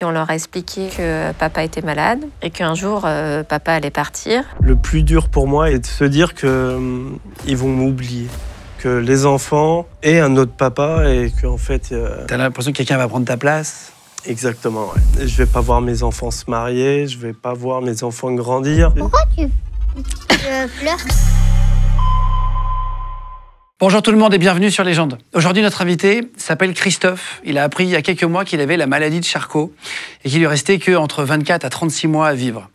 Et on leur a expliqué que papa était malade et qu'un jour, papa allait partir. Le plus dur pour moi est de se dire qu'ils vont m'oublier. Que les enfants aient un autre papa et qu'en fait... T'as l'impression que quelqu'un va prendre ta place? Exactement, ouais. Et je vais pas voir mes enfants se marier, je vais pas voir mes enfants grandir. Pourquoi tu pleures? Bonjour tout le monde et bienvenue sur Légende. Aujourd'hui, notre invité s'appelle Christophe. Il a appris il y a quelques mois qu'il avait la maladie de Charcot et qu'il lui restait qu'entre 24 à 36 mois à vivre.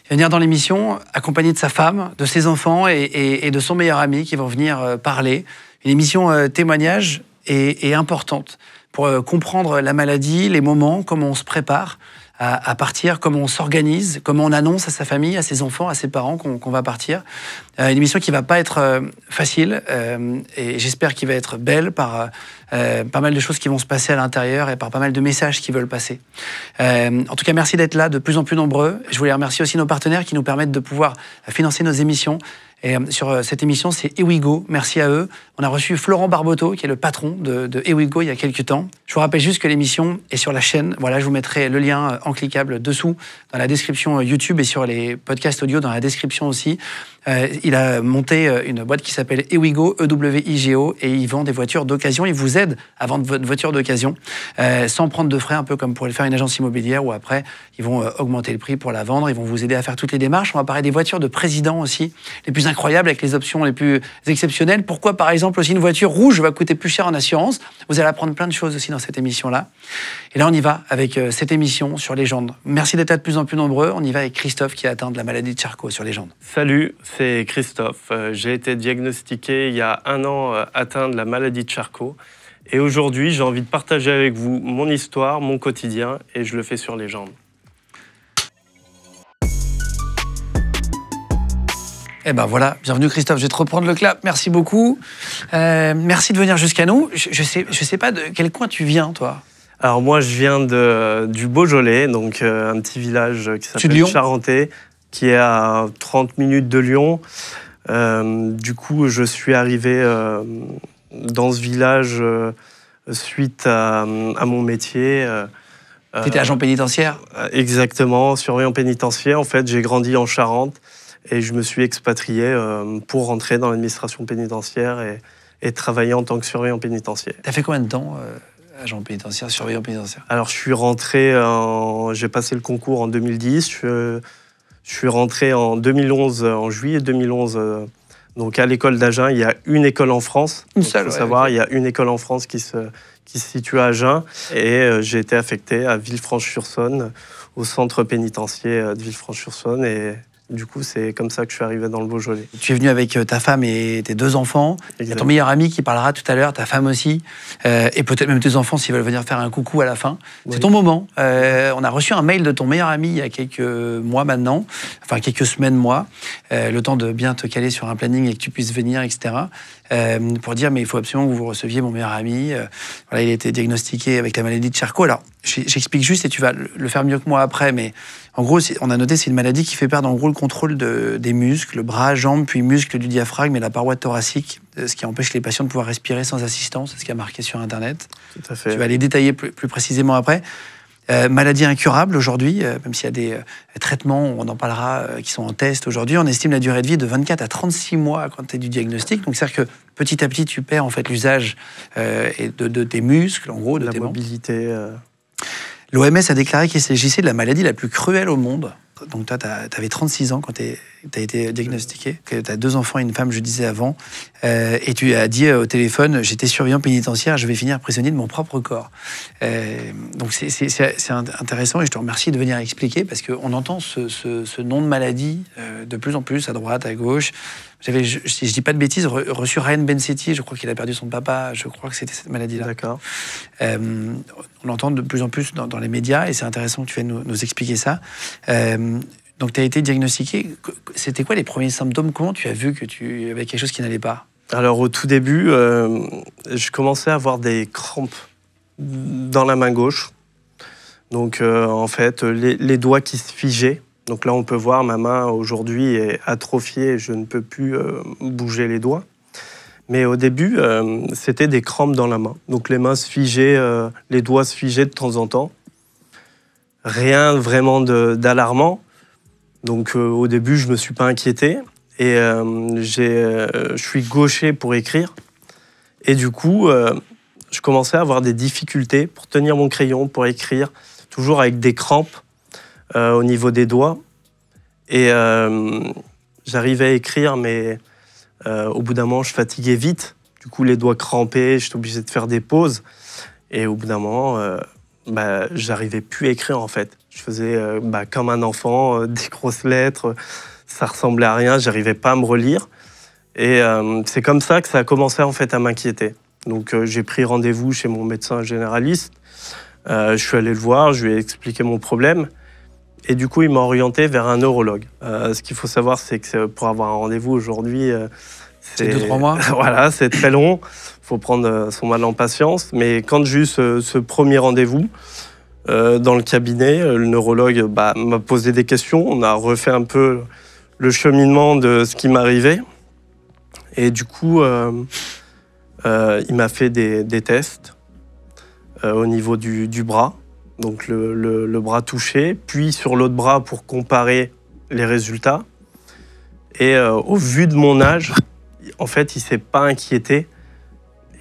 Il va venir dans l'émission accompagné de sa femme, de ses enfants et de son meilleur ami qui vont venir parler. Une émission témoignage et importante pour comprendre la maladie, les moments, comment on se prépare à partir, comment on s'organise, comment on annonce à sa famille, à ses enfants, à ses parents qu'on va partir. Une émission qui ne va pas être facile et j'espère qu'il va être belle par pas mal de choses qui vont se passer à l'intérieur et par pas mal de messages qui veulent passer. En tout cas, merci d'être là, de plus en plus nombreux. Je voulais remercier aussi nos partenaires qui nous permettent de pouvoir financer nos émissions. Et sur cette émission, c'est Ewigo. Merci à eux. On a reçu Florent Barboteau, qui est le patron de Ewigo il y a quelques temps. Je vous rappelle juste que l'émission est sur la chaîne. Voilà, je vous mettrai le lien en cliquable dessous, dans la description YouTube et sur les podcasts audio dans la description aussi. Il a monté une boîte qui s'appelle Ewigo, E-W-I-G-O, et ils vendent des voitures d'occasion. Ils vous aident à vendre votre voiture d'occasion sans prendre de frais, un peu comme pourrait le faire une agence immobilière, où après, ils vont augmenter le prix pour la vendre. Ils vont vous aider à faire toutes les démarches. On va parler des voitures de président aussi, les plus incroyables, avec les options les plus exceptionnelles. Pourquoi, par exemple, aussi une voiture rouge va coûter plus cher en assurance? Vous allez apprendre plein de choses aussi dans cette émission-là. Et là, on y va avec cette émission sur Légende. Merci d'être là de plus en plus nombreux. On y va avec Christophe qui est atteint de la maladie de Charcot sur Légende. Salut, c'est Christophe. J'ai été diagnostiqué il y a 1 an atteint de la maladie de Charcot. Et aujourd'hui, j'ai envie de partager avec vous mon histoire, mon quotidien, et je le fais sur Légende. Eh ben voilà, bienvenue Christophe, je vais te reprendre le clap, merci beaucoup. Merci de venir jusqu'à nous. Je sais pas de quel coin tu viens, toi. Alors moi, je viens du Beaujolais, donc un petit village qui s'appelle Charentais, qui est à 30 minutes de Lyon. Du coup, je suis arrivé dans ce village suite à mon métier. Tu étais agent pénitentiaire? Exactement, surveillant pénitentiaire. En fait, j'ai grandi en Charente. Et je me suis expatrié pour rentrer dans l'administration pénitentiaire et travailler en tant que surveillant pénitentiaire. T'as fait combien de temps, agent pénitentiaire, surveillant pénitentiaire? Alors, je suis rentré, j'ai passé le concours en 2010. Je suis rentré en 2011, en juillet 2011. Donc, à l'école d'Agen, il y a une école en France. Une seule, il faut savoir, il y a une école en France qui se situe à Agen. Et j'ai été affecté à Villefranche-sur-Saône, au centre pénitentiaire de Villefranche-sur-Saône. Et du coup, c'est comme ça que je suis arrivé dans le Beaujolais. Tu es venu avec ta femme et tes 2 enfants. Il y a ton meilleur ami qui parlera tout à l'heure, ta femme aussi, et peut-être même tes enfants s'ils veulent venir faire un coucou à la fin. Oui. C'est ton moment. On a reçu un mail de ton meilleur ami il y a quelques mois maintenant, enfin quelques semaines, mois, le temps de bien te caler sur un planning et que tu puisses venir, etc. Pour dire, mais il faut absolument que vous receviez mon meilleur ami. Voilà, il a été diagnostiqué avec la maladie de Charcot. Alors, j'explique juste et tu vas le faire mieux que moi après, mais en gros, on a noté c'est une maladie qui fait perdre en gros le contrôle des muscles, bras, jambes, puis muscles du diaphragme et la paroi thoracique, ce qui empêche les patients de pouvoir respirer sans assistance, c'est ce qui a marqué sur Internet. Tout à fait. Tu vas les détailler plus précisément après. Maladie incurable aujourd'hui, même s'il y a des traitements, on en parlera, qui sont en test aujourd'hui. On estime la durée de vie de 24 à 36 mois quand tu es du diagnostic. Donc c'est-à-dire que petit à petit, tu perds en fait l'usage de tes muscles, en gros, de la tes mobilité. L'OMS a déclaré qu'il s'agissait de la maladie la plus cruelle au monde. Donc toi, tu avais 36 ans quand tu as été diagnostiqué. Tu as 2 enfants et une femme, je disais avant. Et tu as dit au téléphone, j'étais surveillant pénitentiaire, je vais finir prisonnier de mon propre corps. Donc c'est intéressant et je te remercie de venir expliquer parce qu'on entend ce nom de maladie de plus en plus à droite, à gauche. J'avais, si je dis pas de bêtises, reçu Ryan Bensetti, je crois qu'il a perdu son papa, je crois que c'était cette maladie-là. D'accord. On l'entend de plus en plus dans les médias et c'est intéressant que tu viennes nous expliquer ça. Donc tu as été diagnostiqué, c'était quoi les premiers symptômes? Comment tu as vu que tu avais quelque chose qui n'allait pas? Alors au tout début, je commençais à avoir des crampes dans la main gauche. Donc en fait, les doigts qui se figeaient. Donc là, on peut voir ma main aujourd'hui est atrophiée, je ne peux plus bouger les doigts. Mais au début, c'était des crampes dans la main. Donc les mains se figeaient, les doigts se figeaient de temps en temps. rien vraiment d'alarmant. Donc au début, je ne me suis pas inquiété. Et je suis gaucher pour écrire. Et du coup, je commençais à avoir des difficultés pour tenir mon crayon, pour écrire, toujours avec des crampes au niveau des doigts. Et j'arrivais à écrire, mais au bout d'un moment, je fatiguais vite. Du coup, les doigts crampés, j'étais obligé de faire des pauses. Et au bout d'un moment, j'arrivais plus à écrire, en fait. Je faisais comme un enfant, des grosses lettres. Ça ressemblait à rien, j'arrivais pas à me relire. Et c'est comme ça que ça a commencé, en fait, à m'inquiéter. Donc, j'ai pris rendez-vous chez mon médecin généraliste. Je suis allé le voir, je lui ai expliqué mon problème. Et du coup, il m'a orienté vers un neurologue. Ce qu'il faut savoir, c'est que pour avoir un rendez-vous aujourd'hui, c'est 2-3 mois. Voilà, c'est très long. Il faut prendre son mal en patience. Mais quand j'ai eu ce premier rendez-vous dans le cabinet, le neurologue m'a posé des questions. On a refait un peu le cheminement de ce qui m'arrivait. Et du coup, il m'a fait des tests au niveau du bras. Donc le bras touché, puis sur l'autre bras pour comparer les résultats. Et au vu de mon âge, en fait, il ne s'est pas inquiété.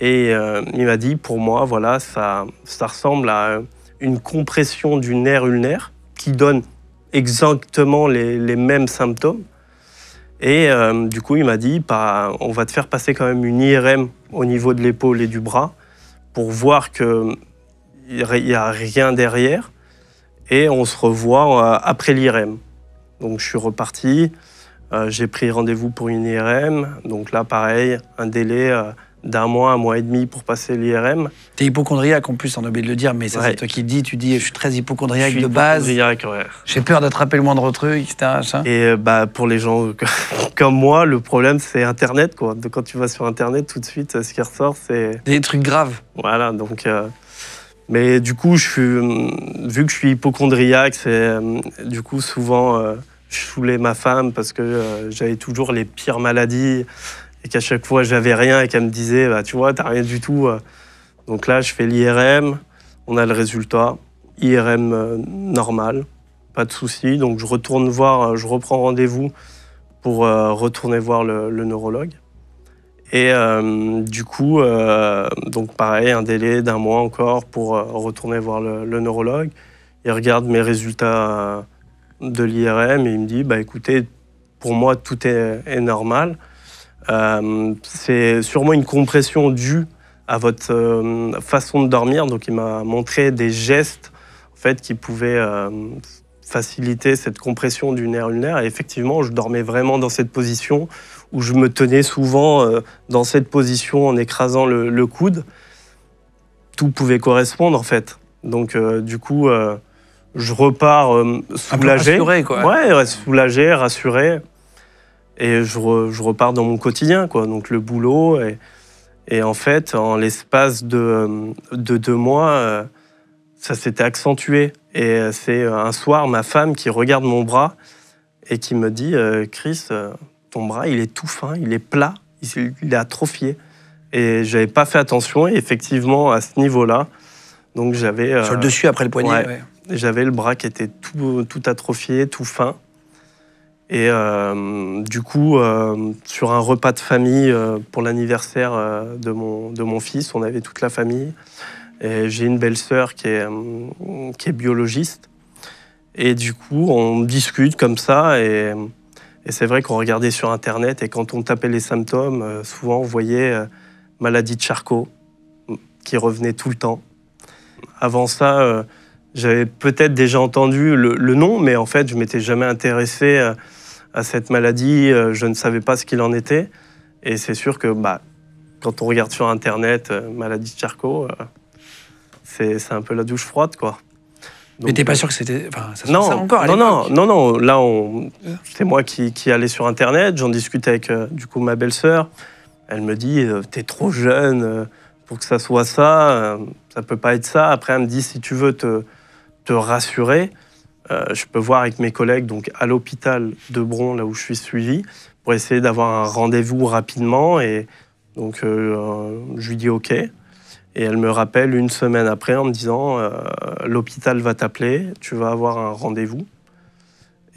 Et il m'a dit, pour moi, voilà, ça ressemble à une compression du nerf ulnaire qui donne exactement les mêmes symptômes. Et du coup, il m'a dit, on va te faire passer quand même une IRM au niveau de l'épaule et du bras pour voir qu'il n'y a rien derrière. Et on se revoit après l'IRM. Donc, je suis reparti. J'ai pris rendez-vous pour une IRM. Donc là, pareil, un délai d'1 mois, 1 mois et demi pour passer l'IRM. T'es hypochondriaque en plus, on a oublié de le dire, mais ça, c'est toi qui le dis. Tu dis, je suis très hypochondriaque de base. Ouais. J'ai peur d'attraper le moindre truc, etc. Et pour les gens comme moi, le problème, c'est Internet, quoi. Donc, quand tu vas sur Internet, tout de suite, ce qui ressort, c'est... Des trucs graves. Voilà, donc... Mais du coup, vu que je suis hypochondriaque, du coup, souvent, je saoulais ma femme parce que j'avais toujours les pires maladies et qu'à chaque fois, j'avais rien et qu'elle me disait, tu vois, t'as rien du tout. Donc là, je fais l'IRM, on a le résultat, IRM normal, pas de souci. Donc je reprends rendez-vous pour retourner voir le neurologue. Et du coup, donc pareil, un délai d'1 mois encore pour retourner voir le neurologue. Il regarde mes résultats de l'IRM et il me dit, écoutez, pour moi, tout est normal. C'est sûrement une compression due à votre façon de dormir. Donc il m'a montré des gestes en fait, qui pouvaient faciliter cette compression du nerf ulnaire. Et effectivement, je dormais vraiment dans cette position où je me tenais souvent dans cette position en écrasant le coude. Tout pouvait correspondre en fait. Donc du coup, je repars soulagé. Un peu rassuré, quoi. Ouais, soulagé, rassuré. Et je repars dans mon quotidien, quoi. Donc le boulot. Et en fait, en l'espace de 2 mois, ça s'était accentué. Et c'est un soir, ma femme qui regarde mon bras et qui me dit « Chris, ton bras, il est tout fin, il est plat, il est atrophié. » Et je n'avais pas fait attention. Et effectivement, à ce niveau-là, donc j'avais... Sur le dessus, après le poignet, ouais. J'avais le bras qui était tout atrophié, tout fin. Et du coup, sur un repas de famille pour l'anniversaire de mon fils, on avait toute la famille. Et j'ai une belle-sœur qui est biologiste. Et du coup, on discute comme ça. Et c'est vrai qu'on regardait sur Internet. Et quand on tapait les symptômes, souvent on voyait maladie de Charcot qui revenait tout le temps. Avant ça, j'avais peut-être déjà entendu le nom, mais en fait, je ne m'étais jamais intéressé à cette maladie. Je ne savais pas ce qu'il en était. Et c'est sûr que quand on regarde sur Internet, maladie de Charcot, c'est un peu la douche froide, quoi. Donc, mais t'es pas sûr que c'était... Enfin, ça non, ça encore à non. Là, c'est moi qui allais sur Internet. J'en discute avec du coup ma belle-sœur. Elle me dit, t'es trop jeune pour que ça soit ça. Ça peut pas être ça. Après, elle me dit, si tu veux te rassurer, je peux voir avec mes collègues donc à l'hôpital de Bron, là où je suis suivi, pour essayer d'avoir un rendez-vous rapidement. Et donc, je lui dis OK. Et elle me rappelle une semaine après en me disant l'hôpital va t'appeler, tu vas avoir un rendez-vous.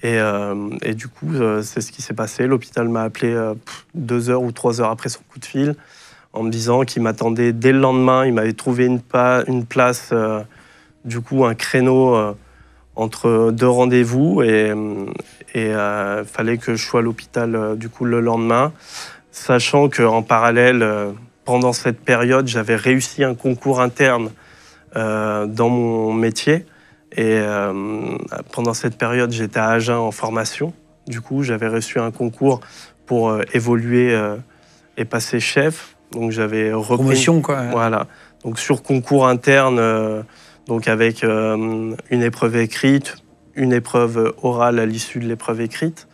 Et du coup, c'est ce qui s'est passé. L'hôpital m'a appelé 2 heures ou 3 heures après son coup de fil en me disant qu'il m'attendait dès le lendemain. Il m'avait trouvé une place, du coup, un créneau entre 2 rendez-vous. Et fallait que je sois à l'hôpital du coup, le lendemain, sachant qu'en parallèle, pendant cette période, j'avais réussi un concours interne dans mon métier. Et pendant cette période, j'étais à Agen en formation. Du coup, j'avais reçu un concours pour évoluer et passer chef. Donc, j'avais repris... Promotion, quoi. Voilà. Donc, sur concours interne, donc avec une épreuve écrite, une épreuve orale à l'issue de l'épreuve écrite.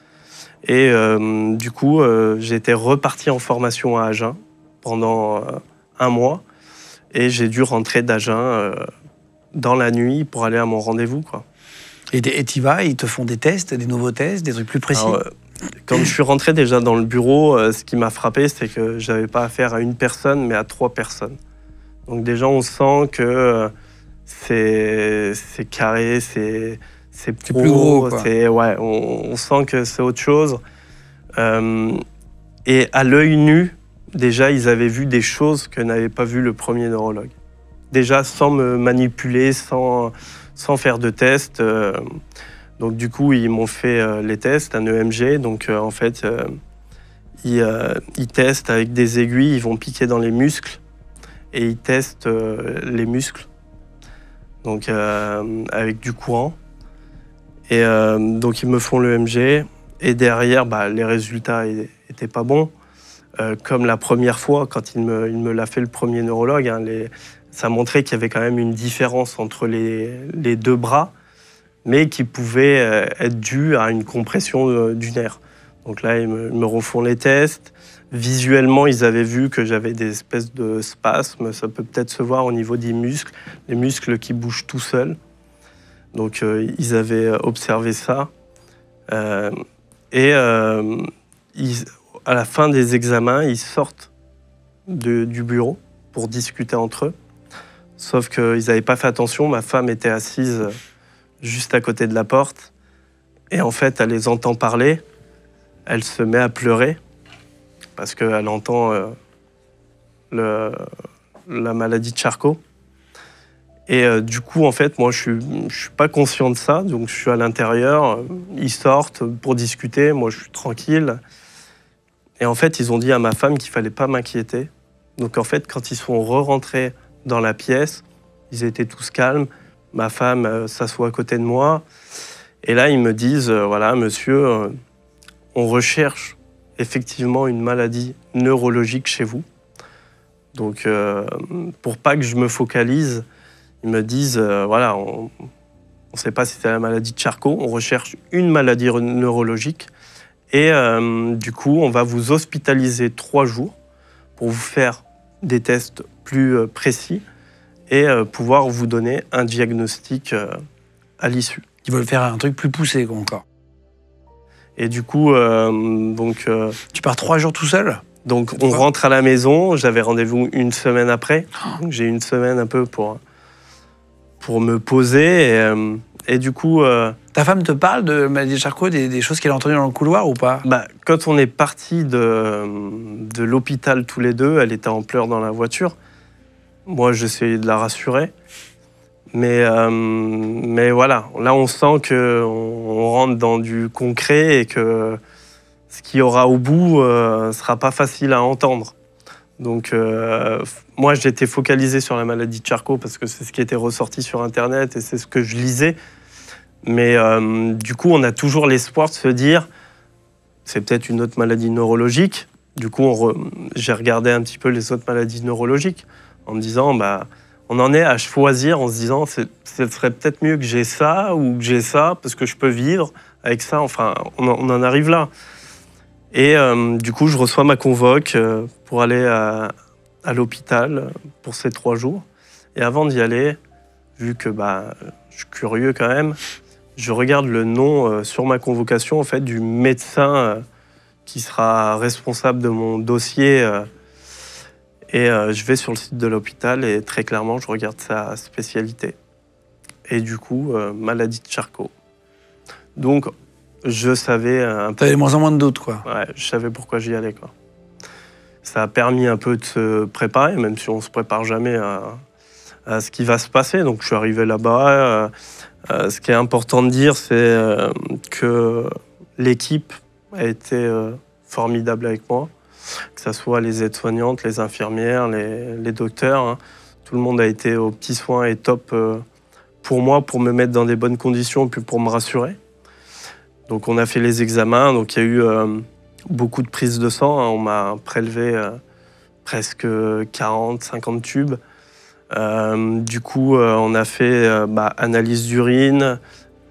Et du coup, j'étais reparti en formation à Agen pendant 1 mois. Et j'ai dû rentrer d'Agen dans la nuit pour aller à mon rendez-vous, quoi. Et t'y vas, ils te font des tests, des nouveaux tests, des trucs plus précis. Alors, quand je suis rentré déjà dans le bureau, ce qui m'a frappé, c'est que je n'avais pas affaire à une personne, mais à 3 personnes. Donc déjà, on sent que c'est carré, c'est pro, plus gros, quoi. Ouais, on sent que c'est autre chose. Et à l'œil nu, déjà, ils avaient vu des choses que n'avait pas vu le premier neurologue. Déjà, sans me manipuler, sans faire de tests. Donc, du coup, ils m'ont fait les tests, un EMG. Donc, en fait, ils testent avec des aiguilles, ils vont piquer dans les muscles et ils testent les muscles. Donc, avec du courant. Et donc, ils me font l'EMG. Et derrière, les résultats n'étaient pas bons. Comme la première fois, quand il me l'a fait le premier neurologue, hein, ça montrait qu'il y avait quand même une différence entre les 2 bras, mais qui pouvait être due à une compression du nerf. Donc là, ils me refont les tests. Visuellement, ils avaient vu que j'avais des espèces de spasmes. Ça peut peut-être se voir au niveau des muscles, les muscles qui bougent tout seuls. Donc, ils avaient observé ça. À la fin des examens, ils sortent du bureau pour discuter entre eux. Sauf qu'ils n'avaient pas fait attention. Ma femme était assise juste à côté de la porte. Et en fait, elle les entend parler. Elle se met à pleurer parce qu'elle entend la maladie de Charcot. Et du coup, en fait, moi, je suis pas conscient de ça. Donc, je suis à l'intérieur. Ils sortent pour discuter. Moi, je suis tranquille. Et en fait, ils ont dit à ma femme qu'il fallait pas m'inquiéter. Donc, en fait, quand ils sont re-rentrés dans la pièce, ils étaient tous calmes. Ma femme s'assoit à côté de moi. Et là, ils me disent, voilà, monsieur, on recherche effectivement une maladie neurologique chez vous. Donc, pour pas que je me focalise, ils me disent, voilà, on ne sait pas si c'est la maladie de Charcot, on recherche une maladie neurologique. Et du coup, on va vous hospitaliser 3 jours pour vous faire des tests plus précis et pouvoir vous donner un diagnostic à l'issue. Ils veulent faire un truc plus poussé, quoi, encore. Et du coup, Tu pars 3 jours tout seul? Donc, on rentre à la maison. J'avais rendez-vous une semaine après. Donc, j'ai une semaine un peu pour me poser. Et du coup... Ta femme te parle de maladie de Charcot, des choses qu'elle a entendues dans le couloir ou pas? Quand on est partis de l'hôpital tous les deux, elle était en pleurs dans la voiture. Moi, j'essayais de la rassurer. Mais voilà, là, on sent qu'on rentre dans du concret et que ce qu'il y aura au bout ne sera pas facile à entendre. Donc, moi, j'étais focalisé sur la maladie de Charcot parce que c'est ce qui était ressorti sur Internet et c'est ce que je lisais. Mais du coup, on a toujours l'espoir de se dire c'est peut-être une autre maladie neurologique. Du coup, j'ai regardé un petit peu les autres maladies neurologiques en me disant, on en est à choisir en se disant ce serait peut-être mieux que j'ai ça ou que j'ai ça parce que je peux vivre avec ça. Enfin, on en arrive là. Et du coup, je reçois ma convoque pour aller à l'hôpital pour ces 3 jours. Et avant d'y aller, vu que je suis curieux quand même, je regarde le nom sur ma convocation en fait, du médecin qui sera responsable de mon dossier. Et je vais sur le site de l'hôpital et très clairement, je regarde sa spécialité. Et du coup, maladie de Charcot. Donc, je savais un peu. T'avais de moins en moins de doutes, quoi. Ouais, je savais pourquoi j'y allais, quoi. Ça a permis un peu de se préparer, même si on ne se prépare jamais à ce qui va se passer. Donc, je suis arrivé là-bas. Ce qui est important de dire, c'est que l'équipe a été formidable avec moi. Que ce soit les aides-soignantes, les infirmières, les docteurs. Hein. Tout le monde a été aux petits soins et top pour moi, pour me mettre dans des bonnes conditions, puis pour me rassurer. Donc on a fait les examens, donc il y a eu beaucoup de prises de sang. Hein. On m'a prélevé presque 40, 50 tubes. Du coup, on a fait analyse d'urine,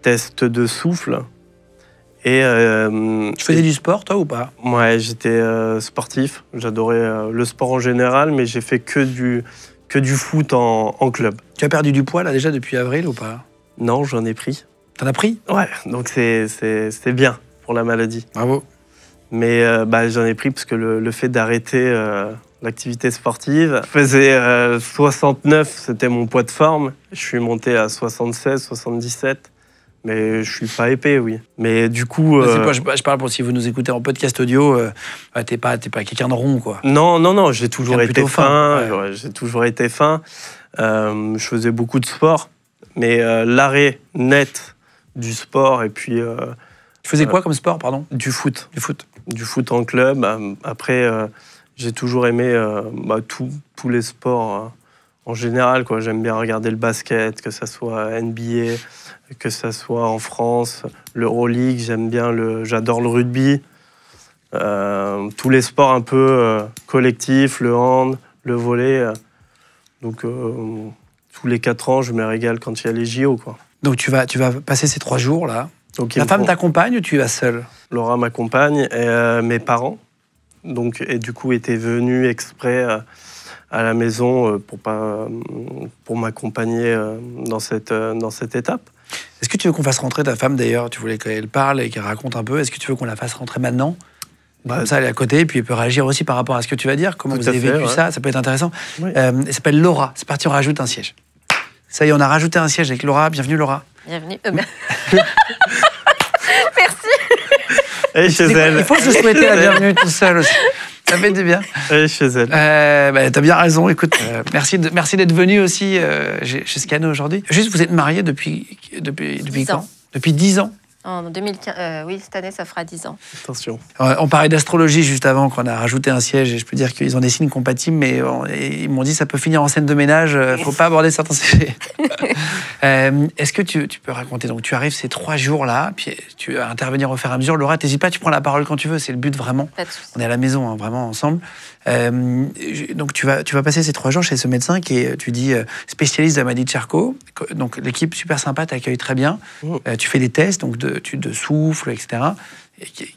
test de souffle. Et, Tu faisais du sport, toi, ou pas? Ouais, j'étais sportif. J'adorais le sport en général, mais j'ai fait que du foot en club. Tu as perdu du poids, là, déjà, depuis avril, ou pas? Non, j'en ai pris. T'en as pris? Ouais, donc c'est bien pour la maladie. Bravo. Mais j'en ai pris parce que le fait d'arrêter l'activité sportive, je faisais 69, c'était mon poids de forme. Je suis monté à 76, 77. Mais je suis pas épais, oui. Mais du coup... Je parle pour si vous nous écoutez en podcast audio, t'es pas quelqu'un de rond, quoi. Non, j'ai toujours été fin. Ouais. J'ai toujours été fin. Je faisais beaucoup de sport. Mais l'arrêt net du sport et puis... Tu faisais quoi comme sport, pardon? Du foot. Du foot. Du foot en club. Après, j'ai toujours aimé tous les sports en général, quoi. J'aime bien regarder le basket, que ça soit NBA, que ça soit en France, l'Euroleague. J'adore le rugby. Tous les sports un peu collectifs, le hand, le volley. Donc, tous les 4 ans, je me régale quand il y a les JO, quoi. Donc tu vas passer ces 3 jours, là. Donc, La femme t'accompagne ou tu vas seul? Laura m'accompagne, et mes parents. Donc, et du coup, étaient venus exprès à la maison pour m'accompagner dans cette étape. Est-ce que tu veux qu'on fasse rentrer ta femme, d'ailleurs? Tu voulais qu'elle parle et qu'elle raconte un peu. Est-ce que tu veux qu'on la fasse rentrer maintenant? Comme ça, elle est à côté, et puis elle peut réagir aussi par rapport à ce que tu vas dire. Comment vous avez vécu ça? Ça peut être intéressant. Oui. Elle s'appelle Laura. C'est parti, on rajoute un siège. Ça y est, on a rajouté un siège avec Laura. Bienvenue, Laura. Bienvenue. Merci. Et chez elle. Il faut se souhaiter la bienvenue tout seul aussi. Ça fait du bien. Et chez elle. T'as bien raison. Écoute, merci d'être venu aussi chez Scano aujourd'hui. Juste, vous êtes mariés depuis 10 quand? ans. Depuis 10 ans. En 2015, oui, cette année, ça fera 10 ans. Attention. On parlait d'astrologie juste avant, qu'on a rajouté un siège, et je peux dire qu'ils ont des signes compatibles, mais ils m'ont dit que ça peut finir en scène de ménage, il ne faut pas aborder certains sujets. Est-ce que tu peux raconter, donc tu arrives ces 3 jours-là, puis tu vas intervenir au fur et à mesure. Laura, t'hésites pas, tu prends la parole quand tu veux, c'est le but vraiment. Pas de souci. On est à la maison, hein, vraiment ensemble. Donc tu vas passer ces 3 jours chez ce médecin qui est, tu dis, spécialiste de la maladie de Charcot. Donc l'équipe super sympa t'accueille très bien. Tu fais des tests donc de souffle, etc.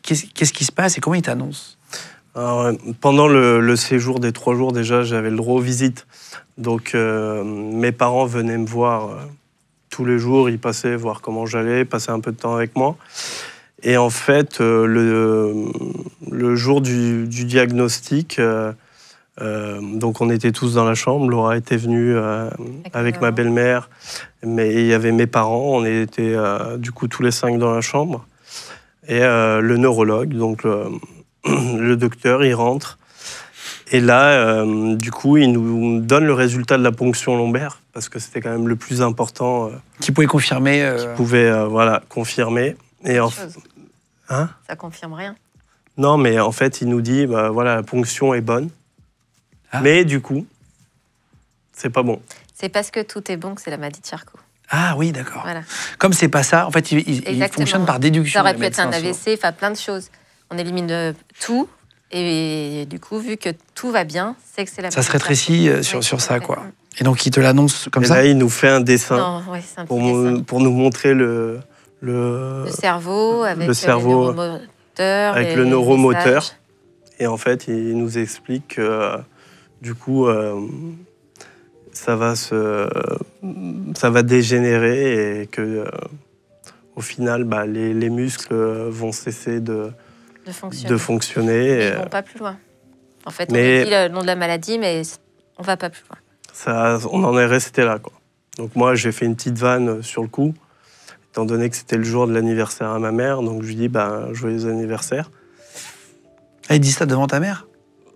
Qu'est-ce qui se passe et comment il t'annonce? Alors, pendant le séjour des 3 jours, déjà, j'avais le droit aux visites. Donc mes parents venaient me voir tous les jours. Ils passaient voir comment j'allais, passaient un peu de temps avec moi. Et en fait, le jour du diagnostic, donc on était tous dans la chambre. Laura était venue avec ma belle-mère, mais il y avait mes parents. On était du coup tous les 5 dans la chambre. Et le neurologue, donc le docteur, il rentre. Et là, du coup, il nous donne le résultat de la ponction lombaire, parce que c'était quand même le plus important. Qui pouvait confirmer Qui pouvait confirmer. Et hein? Ça confirme rien. Non, mais en fait, il nous dit, voilà, la ponction est bonne. Ah. Mais du coup, c'est pas bon. C'est parce que tout est bon que c'est la maladie de Charcot. Ah oui, d'accord. Voilà. Comme c'est pas ça, en fait, il fonctionne par déduction. Ça aurait pu être un AVC, enfin plein de choses. On élimine tout, et du coup, vu que tout va bien, c'est que c'est la maladie. Ça se rétrécit sur ça, quoi. Et donc, il te l'annonce comme ça? Là, il nous fait un dessin un pour nous montrer le cerveau, avec le cerveau, le neuromoteur. Avec le neuromoteur. Et en fait, il nous explique que, du coup, ça va dégénérer et que, au final, les muscles vont cesser de fonctionner. Ils ne vont pas plus loin. En fait, on Mais- a dit le nom de la maladie, mais on va pas plus loin. On en est resté là, quoi. Donc moi, j'ai fait une petite vanne sur le coup, étant donné que c'était le jour de l'anniversaire à ma mère. Donc je lui dis, joyeux anniversaire. Ah, il dit ça devant ta mère?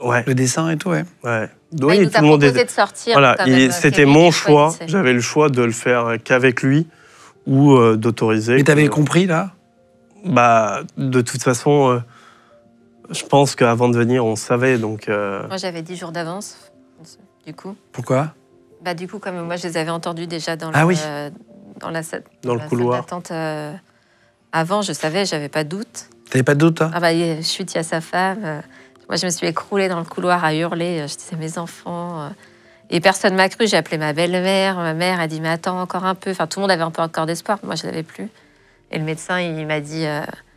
Ouais, Le dessin et tout, ouais. ouais. Il Oui, nous tout a le monde proposé était... de sortir. Voilà, quand même, c'était Kevin, mon il choix. choisissait. J'avais le choix de le faire qu'avec lui ou d'autoriser. Et t'avais compris, là? De toute façon, je pense qu'avant de venir, on savait. Donc, Moi, j'avais 10 jours d'avance, du coup. Pourquoi? Du coup, comme moi, je les avais entendus déjà dans, Ah oui. dans la salle couloir. d'attente avant, je savais, j'avais pas de doute. T'avais pas de doute, hein? Chut, il y a sa femme. Moi, je me suis écroulée dans le couloir à hurler. Je disais, mes enfants. Et personne m'a cru. J'ai appelé ma belle-mère. Ma mère a dit, mais attends encore un peu. Enfin, tout le monde avait un peu encore d'espoir. Moi, je l'avais plus. Et le médecin, il m'a dit,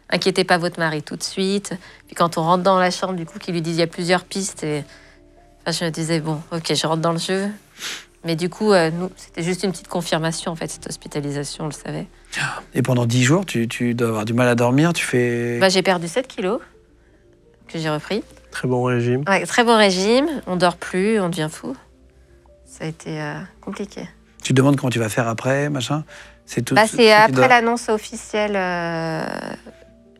inquiétez pas votre mari tout de suite. Puis quand on rentre dans la chambre, du coup, qu'il lui dit, il y a plusieurs pistes. Et je me disais, bon, ok, je rentre dans le jeu. Mais du coup, nous, c'était juste une petite confirmation, en fait, cette hospitalisation, on le savait. Et pendant 10 jours, tu dois avoir du mal à dormir, tu fais... J'ai perdu 7 kilos, que j'ai repris. très bon régime. Ouais, très bon régime, on dort plus, on devient fou. Ça a été compliqué. Tu te demandes comment tu vas faire après, machin? C'est tout. C'est après l'annonce officielle.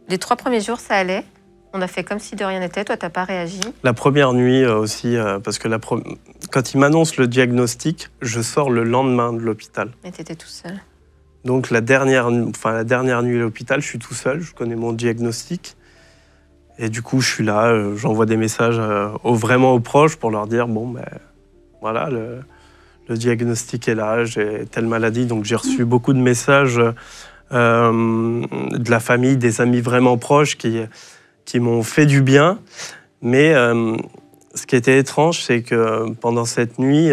Les 3 premiers jours, ça allait. On a fait comme si de rien n'était. Toi, t'as pas réagi. La première nuit aussi, parce que quand il m'annonce le diagnostic, je sors le lendemain de l'hôpital. Et t'étais tout seul. Donc la dernière nuit à l'hôpital, je suis tout seul, je connais mon diagnostic. Et du coup, je suis là, j'envoie des messages vraiment aux proches pour leur dire, voilà, le diagnostic est là, j'ai telle maladie. Donc j'ai reçu beaucoup de messages de la famille, des amis vraiment proches qui m'ont fait du bien. Mais ce qui était étrange, c'est que pendant cette nuit,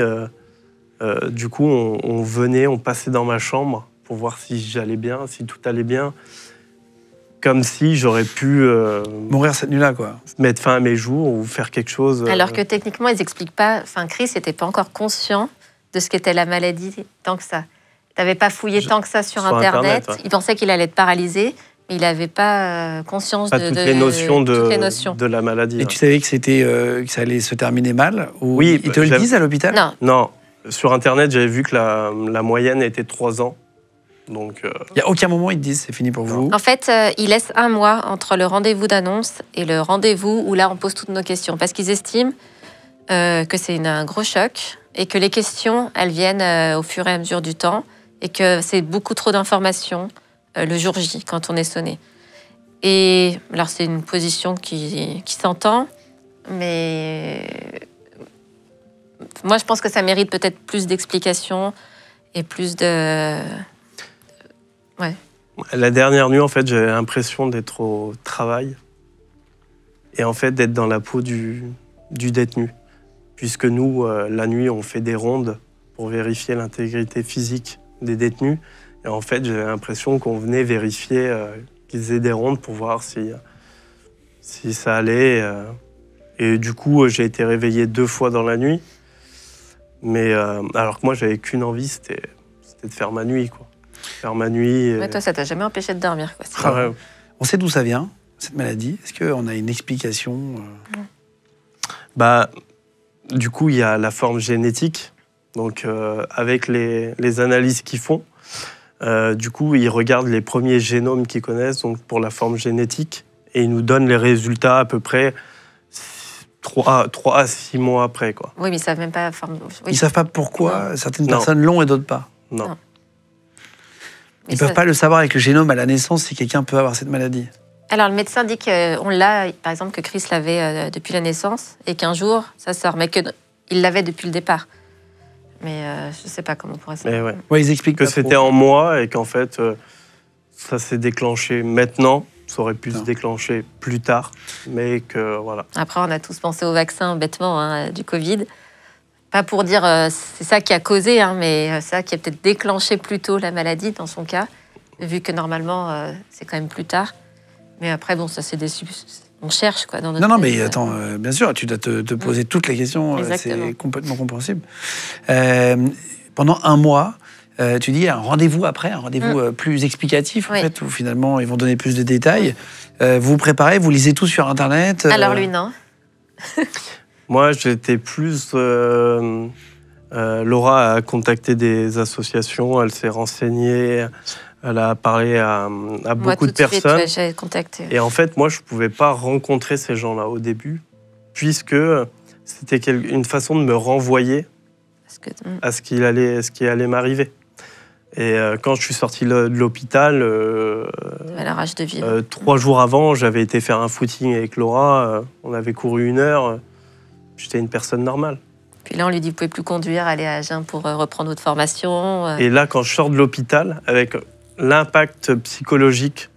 du coup, on passait dans ma chambre pour voir si j'allais bien, si tout allait bien. Comme si j'aurais pu mourir cette nuit-là, quoi. mettre fin à mes jours ou faire quelque chose. Alors que techniquement, ils expliquent pas. Enfin, Chris n'était pas encore conscient de ce qu'était la maladie tant que ça. T'avais pas fouillé tant que ça sur Internet. Ouais. Il pensait qu'il allait être paralysé, mais il n'avait pas conscience pas toutes les notions toutes les notions. de la maladie. Et tu savais que que ça allait se terminer mal? Ou Oui, ils te le disent à l'hôpital? Non. Non, sur Internet, j'avais vu que la moyenne était 3 ans. Donc, Il n'y a aucun moment où ils te disent c'est fini pour vous? En fait, ils laissent 1 mois entre le rendez-vous d'annonce et le rendez-vous où là, on pose toutes nos questions. Parce qu'ils estiment que c'est un gros choc et que les questions, elles viennent au fur et à mesure du temps et que c'est beaucoup trop d'informations le jour J, quand on est sonné. Et alors, c'est une position qui s'entend, mais moi, je pense que ça mérite peut-être plus d'explications et plus de... Ouais. la dernière nuit, en fait, j'avais l'impression d'être au travail et en fait d'être dans la peau du détenu. Puisque nous, la nuit, on fait des rondes pour vérifier l'intégrité physique des détenus. Et en fait, j'avais l'impression qu'on venait vérifier qu'ils faisaient des rondes pour voir si ça allait. Et du coup, j'ai été réveillé 2 fois dans la nuit. Mais alors que moi, j'avais qu'une envie, c'était de faire ma nuit, quoi. Faire ma nuit. Mais toi, ça t'a jamais empêché de dormir, quoi. Ah ouais. On sait d'où ça vient, cette maladie? Est-ce qu'on a une explication? Du coup, il y a la forme génétique. Donc, avec les analyses qu'ils font, du coup, ils regardent les premiers génomes qu'ils connaissent donc pour la forme génétique et ils nous donnent les résultats à peu près 3 à 6 mois après, quoi. Oui, mais ils savent même pas la forme. Oui. Ils ne savent pas pourquoi certaines Non. personnes l'ont et d'autres pas. Non. Non. Ils Mais ne peuvent ça- pas le savoir avec le génome à la naissance si quelqu'un peut avoir cette maladie. Alors, le médecin dit qu'on l'a, par exemple, que Chris l'avait depuis la naissance et qu'un jour, ça sort, mais qu'il l'avait depuis le départ. Mais je ne sais pas comment on pourrait savoir. Mais ouais. Ouais, ils expliquent Que pas trop. c'était en moi et qu'en fait, ça s'est déclenché maintenant. Ça aurait pu se déclencher plus tard. Mais que voilà. Après, on a tous pensé au vaccin, bêtement, hein, du Covid. Pas pour dire c'est ça qui a causé, hein, mais c'est ça qui a peut-être déclenché plus tôt la maladie, dans son cas, vu que normalement, c'est quand même plus tard. Mais après, bon, ça c'est déçu. On cherche, quoi, dans notre Non, tête. mais attends, bien sûr, tu dois te poser toutes les questions, Exactement. c'est complètement compréhensible. Pendant 1 mois, tu dis un rendez-vous après, un rendez-vous plus explicatif, en Oui. fait, où finalement ils vont donner plus de détails. Vous vous préparez, vous lisez tout sur Internet. Alors lui, non. Moi, j'étais plus... Laura a contacté des associations, elle s'est renseignée, elle a parlé à Moi, beaucoup tout de de suite, personnes. ouais, j'ai contacté. Et en fait, moi, je ne pouvais pas rencontrer ces gens-là au début, puisque c'était une façon de me renvoyer Parce que, à ce qui allait m'arriver. Et quand je suis sorti de l'hôpital, à la rage de vivre. 3 jours avant, j'avais été faire un footing avec Laura, on avait couru 1 heure, j'étais une personne normale. Puis là, on lui dit, vous pouvez plus conduire, allez à Agen pour reprendre votre formation. Et là, quand je sors de l'hôpital, avec l'impact psychologique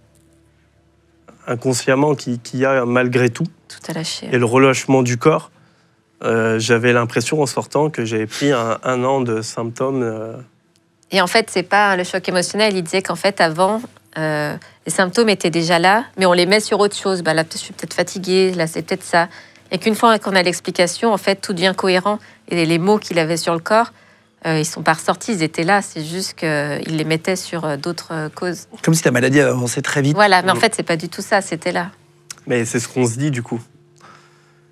inconsciemment qu'il y a malgré tout, Tout a lâché. et le relâchement du corps, j'avais l'impression en sortant que j'avais pris un an de symptômes. Et en fait, c'est pas le choc émotionnel. Il disait qu'en fait, avant, les symptômes étaient déjà là, mais on les met sur autre chose. Bah, là, je suis peut-être fatiguée, là, c'est peut-être ça. Et qu'une fois qu'on a l'explication, en fait, tout devient cohérent. Et les mots qu'il avait sur le corps, ils sont pas ressortis, ils étaient là. C'est juste qu'il les mettait sur d'autres causes. Comme si ta maladie avançait très vite. Voilà, mais en fait, c'est pas du tout ça, c'était là. Mais c'est ce qu'on se dit du coup.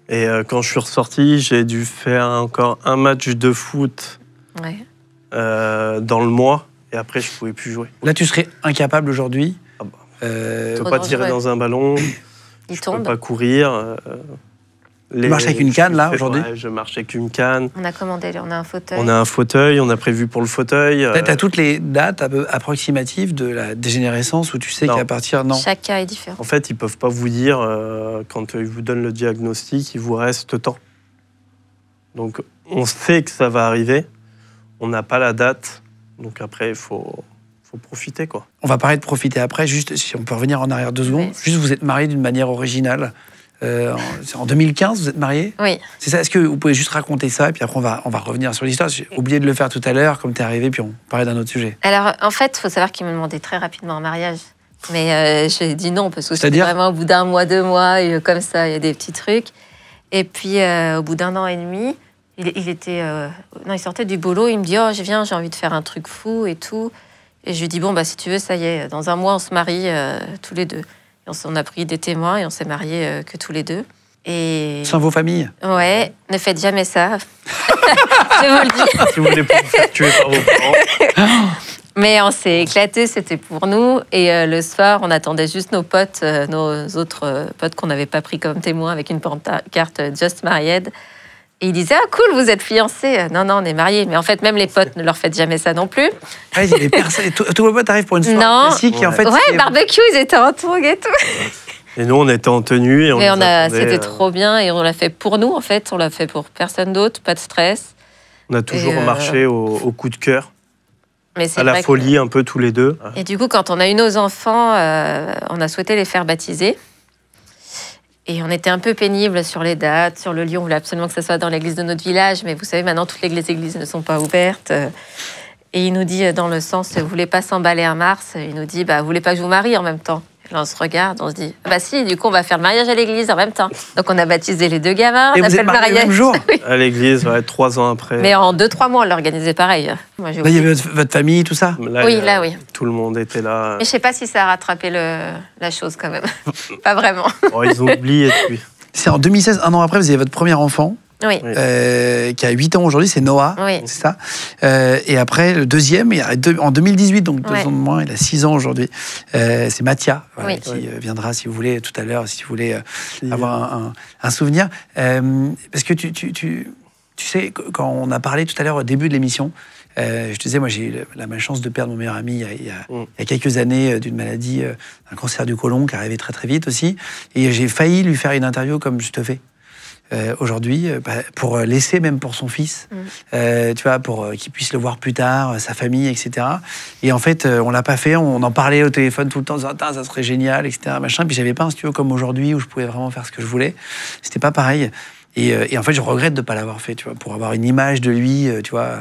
Et quand je suis ressorti, j'ai dû faire encore un match de foot Ouais. dans le mois, et après je pouvais plus jouer. Là, tu serais incapable aujourd'hui. Ah bah. euh, Je peux Trop pas tirer dangereux. dans un ballon, Il je peux tombe. pas courir. Tu marches avec une canne, là, aujourd'hui ? Ouais, je marche avec une canne. On a commandé, on a un fauteuil. On a un fauteuil, on a prévu pour le fauteuil. T'as toutes les dates approximatives de la dégénérescence où tu sais Non. qu'à partir... Non. Chaque cas est différent. En fait, ils peuvent pas vous dire, quand ils vous donnent le diagnostic, il vous reste tant. Donc, on sait que ça va arriver, on n'a pas la date, donc après, il faut profiter, quoi. On va parler de profiter après. Juste, si on peut revenir en arrière 2 secondes. Oui. Juste, vous êtes mariés d'une manière originale. En 2015, vous êtes mariés ? Oui. C'est ça. Est-ce que vous pouvez juste raconter ça et puis après on va revenir sur l'histoire. J'ai oublié de le faire tout à l'heure, comme t'es arrivé, puis on parlait d'un autre sujet. Alors, en fait, il faut savoir qu'il me demandait très rapidement en mariage. Mais j'ai dit non, parce que c'était C'est-à-dire vraiment au bout d'1 mois, 2 mois, et comme ça, il y a des petits trucs. Et puis, au bout d'1 an et demi, il sortait du boulot, il me dit « Oh, je viens, j'ai envie de faire un truc fou et tout. » Et je lui dis « Bon, bah, si tu veux, ça y est, dans 1 mois, on se marie tous les deux. » Et on a pris des témoins et on s'est mariés que tous les deux. Et... Sans vos familles ? Ouais, ne faites jamais ça. Je vous le dis. Si vous voulez pas vous faire tuer par vos parents. Mais on s'est éclatés, c'était pour nous. Et le soir, on attendait juste nos potes, nos autres potes qu'on n'avait pas pris comme témoins avec une pancarte Just Married. Et ils disaient « Ah, cool, vous êtes fiancés. » Non, on est mariés. Mais en fait, même les potes, ne leur faites jamais ça non plus. Ouais, il y a des personnes. Tous vos potes arrivent pour une soirée Non. classique et en fait. Ouais, c'est- barbecue, ils étaient en tour et tout. Et nous, on était en tenue et on Mais les attendait, c'était trop bien et on l'a fait pour nous, en fait. On l'a fait pour personne d'autre, pas de stress. On a toujours Et, marché au coup de cœur, Mais c'est à la vrai que- folie un peu tous les deux. Et du coup, quand on a eu nos enfants, on a souhaité les faire baptiser. Et on était un peu pénible sur les dates, sur le lieu. On voulait absolument que ce soit dans l'église de notre village. Mais vous savez, maintenant, toutes les églises ne sont pas ouvertes. Et il nous dit, dans le sens, vous voulez pas s'emballer en mars? Il nous dit, bah, vous voulez pas que je vous marie en même temps? Et là, on se regarde, on se dit, bah si, du coup, on va faire le mariage à l'église en même temps. Donc, on a baptisé les 2 gamins. Et on a vous fait êtes le mariés le mariage. même jour ? À l'église, 3 ans après. Mais en 2-3 mois, on l'a organisé pareil. Moi, j'ai Là, il y oublié. avait votre famille, tout ça ? Oui, là, oui. Tout le monde était là. Mais je sais pas si ça a rattrapé la chose quand même. Pas vraiment. Oh, ils ont oublié depuis. C'est en 2016, 1 an après, vous avez votre premier enfant, Oui. qui a 8 ans aujourd'hui, c'est Noah. Oui. C'est ça. Et après, le deuxième, en 2018, donc 2 Ouais. ans de moins, il a 6 ans aujourd'hui. C'est Mathia, voilà, Oui. qui viendra, si vous voulez, tout à l'heure, si vous voulez avoir un souvenir. Parce que tu sais, quand on a parlé tout à l'heure au début de l'émission, je te disais, moi, j'ai eu la malchance de perdre mon meilleur ami il y a quelques années d'une maladie, un cancer du côlon qui arrivait très très vite aussi. Et j'ai failli lui faire une interview comme je te fais. Aujourd'hui, pour laisser même pour son fils, tu vois, pour qu'il puisse le voir plus tard, sa famille, etc. Et en fait, on l'a pas fait, on en parlait au téléphone tout le temps, en disant, attends, ça serait génial, etc. Machin. Puis j'avais pas un studio comme aujourd'hui où je pouvais vraiment faire ce que je voulais. C'était pas pareil. Et en fait, je regrette de pas l'avoir fait, tu vois, pour avoir une image de lui, tu vois,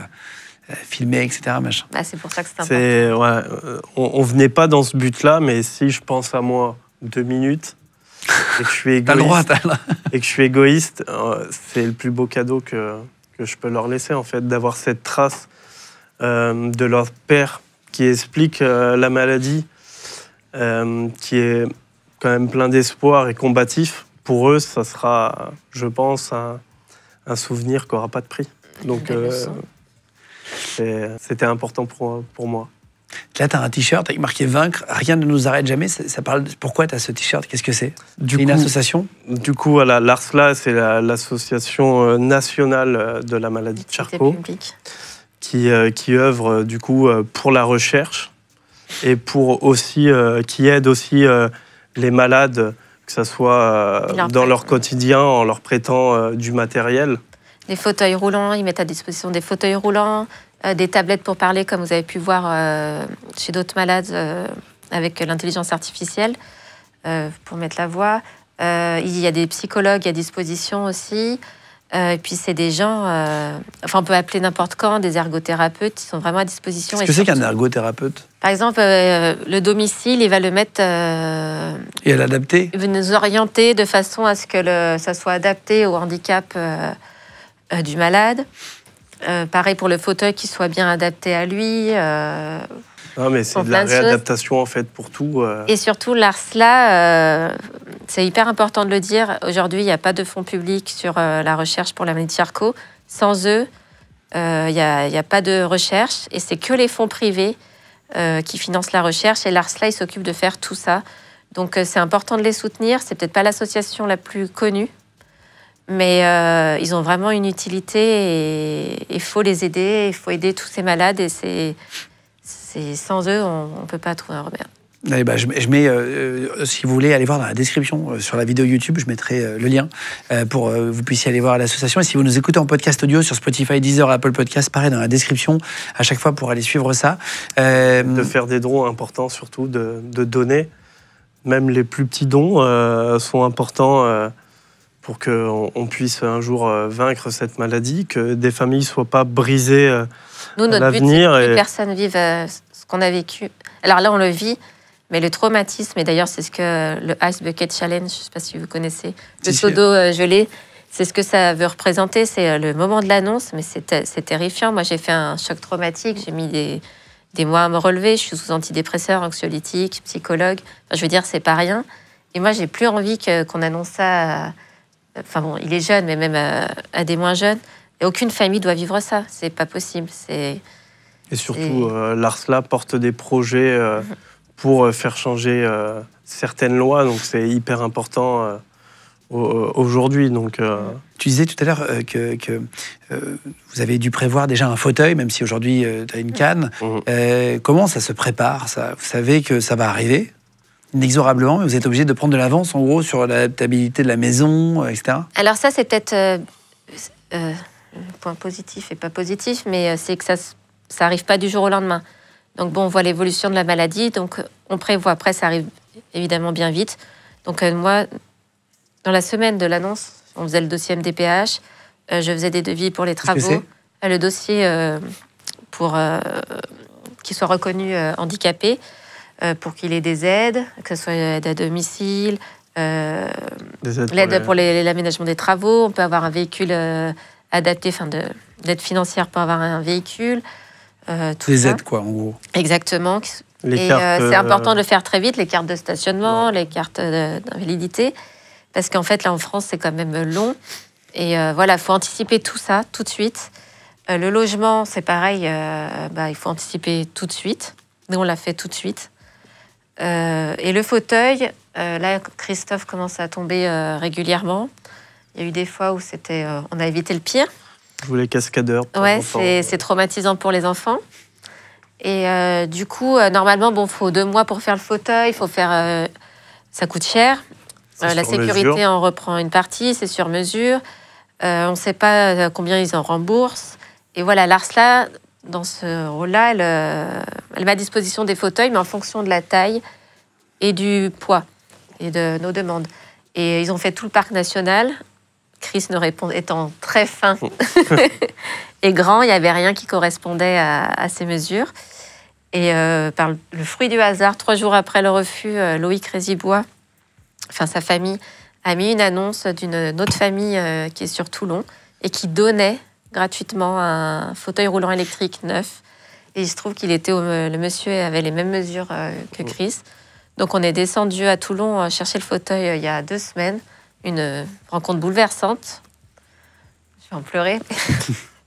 filmé, etc. Machin. Bah, c'est pour ça que c'est important. On venait pas dans ce but-là, mais si je pense à moi 2 minutes et que je suis T'as le droit, égoïste, et que je suis égoïste, c'est le plus beau cadeau que je peux leur laisser, en fait, d'avoir cette trace de leur père qui explique la maladie, qui est quand même plein d'espoir et combatif. Pour eux, ça sera, je pense, un souvenir qui n'aura pas de prix. Donc, c'était important pour moi. Là, tu as un t-shirt avec marqué « Vaincre, rien ne nous arrête jamais ». Ça parle. Pourquoi tu as ce t-shirt? Qu'est-ce que c'est? Une association? Du coup, voilà, l'ARSLA, c'est l'association nationale de la maladie de Charcot, qui œuvre du coup pour la recherche et pour aussi, qui aide aussi les malades, que ce soit dans leur quotidien, en leur prêtant du matériel. Des fauteuils roulants, ils mettent à disposition des fauteuils roulants, des tablettes pour parler, comme vous avez pu voir chez d'autres malades avec l'intelligence artificielle, pour mettre la voix. Il y a des psychologues à disposition aussi. Et puis, c'est des gens, enfin, on peut appeler n'importe quand, des ergothérapeutes qui sont vraiment à disposition. Qu'est-ce que c'est qu'un ergothérapeute? Par exemple, le domicile, il va le mettre... et à l'adapter? Il va nous orienter de façon à ce que ça soit adapté au handicap du malade. Pareil pour le fauteuil, qu'il soit bien adapté à lui. Non, mais c'est de la réadaptation en fait pour tout. Et surtout, l'ARSLA, c'est hyper important de le dire. Aujourd'hui, il n'y a pas de fonds publics sur la recherche pour la maladie de Charcot. Sans eux, il n'y a pas de recherche. Et c'est que les fonds privés qui financent la recherche. Et l'ARSLA, il s'occupe de faire tout ça. Donc, c'est important de les soutenir. C'est peut-être pas l'association la plus connue, mais ils ont vraiment une utilité et il faut les aider. Il faut aider tous ces malades. Et sans eux, on ne peut pas trouver un remède. Eh ben, je mets, si vous voulez aller voir dans la description sur la vidéo YouTube, je mettrai le lien pour que vous puissiez aller voir l'association. Et si vous nous écoutez en podcast audio sur Spotify, Deezer, Apple Podcast, pareil dans la description à chaque fois pour aller suivre ça. De faire des dons importants, surtout de donner. Même les plus petits dons sont importants pour qu'on puisse un jour vaincre cette maladie, que des familles ne soient pas brisées. Nous, notre but, c'est que les personnes vivent ce qu'on a vécu. Alors là, on le vit, mais le traumatisme, et d'ailleurs, c'est ce que le Ice Bucket Challenge, je ne sais pas si vous connaissez, le seau d'eau gelé, c'est ce que ça veut représenter. C'est le moment de l'annonce, mais c'est terrifiant. Moi, j'ai fait un choc traumatique, j'ai mis des mois à me relever, je suis sous antidépresseurs, anxiolytiques, psychologue. Enfin, je veux dire, c'est pas rien. Et moi, j'ai plus envie qu'on annonce ça. Enfin bon, il est jeune, mais même à des moins jeunes. Et aucune famille doit vivre ça. C'est pas possible. Et surtout, l'ARSLA porte des projets pour faire changer certaines lois. Donc, c'est hyper important aujourd'hui. Donc, Tu disais tout à l'heure que vous avez dû prévoir déjà un fauteuil, même si aujourd'hui, tu as une canne. Comment ça se prépare ça? Vous savez que ça va arriver inexorablement, mais vous êtes obligé de prendre de l'avance, en gros, sur l'adaptabilité de la maison, etc. Alors ça, c'est peut-être point positif et pas positif, mais c'est que ça arrive pas du jour au lendemain. Donc bon, on voit l'évolution de la maladie, donc on prévoit. Après, ça arrive évidemment bien vite. Donc moi, dans la semaine de l'annonce, on faisait le dossier MDPH, je faisais des devis pour les travaux. Le dossier pour qu'il soit reconnu handicapé, pour qu'il ait des aides, que ce soit aide à domicile, l'aide pour l'aménagement des travaux. On peut avoir un véhicule adapté, enfin d'aide financière pour avoir un véhicule. Des aides, quoi, en gros. Exactement. C'est important de le faire très vite, les cartes de stationnement, les cartes d'invalidité, parce qu'en fait, là, en France, c'est quand même long. Et voilà, il faut anticiper tout ça tout de suite. Le logement, c'est pareil, il faut anticiper tout de suite. Nous, on l'a fait tout de suite. Et le fauteuil, là, Christophe commence à tomber régulièrement. Il y a eu des fois où on a évité le pire. Vous les cascadeurs. Ouais, c'est traumatisant pour les enfants. Et du coup, normalement, il faut 2 mois pour faire le fauteuil. Il faut faire, ça coûte cher. La sécurité mesure. En reprend une partie, c'est sur mesure. On ne sait pas combien ils en remboursent. Et voilà, l'ARSLA, dans ce rôle-là, elle met à disposition des fauteuils, mais en fonction de la taille et du poids et de nos demandes. Et ils ont fait tout le parc national. Chris étant très fin et grand, il n'y avait rien qui correspondait à ces mesures. Et par le fruit du hasard, 3 jours après le refus, Loïc Rézibois, enfin sa famille, a mis une annonce d'une autre famille qui est sur Toulon et qui donnait gratuitement un fauteuil roulant électrique neuf. Et il se trouve le monsieur avait les mêmes mesures que Chris. Donc on est descendu à Toulon chercher le fauteuil il y a 2 semaines. Une rencontre bouleversante. Je vais en pleurer.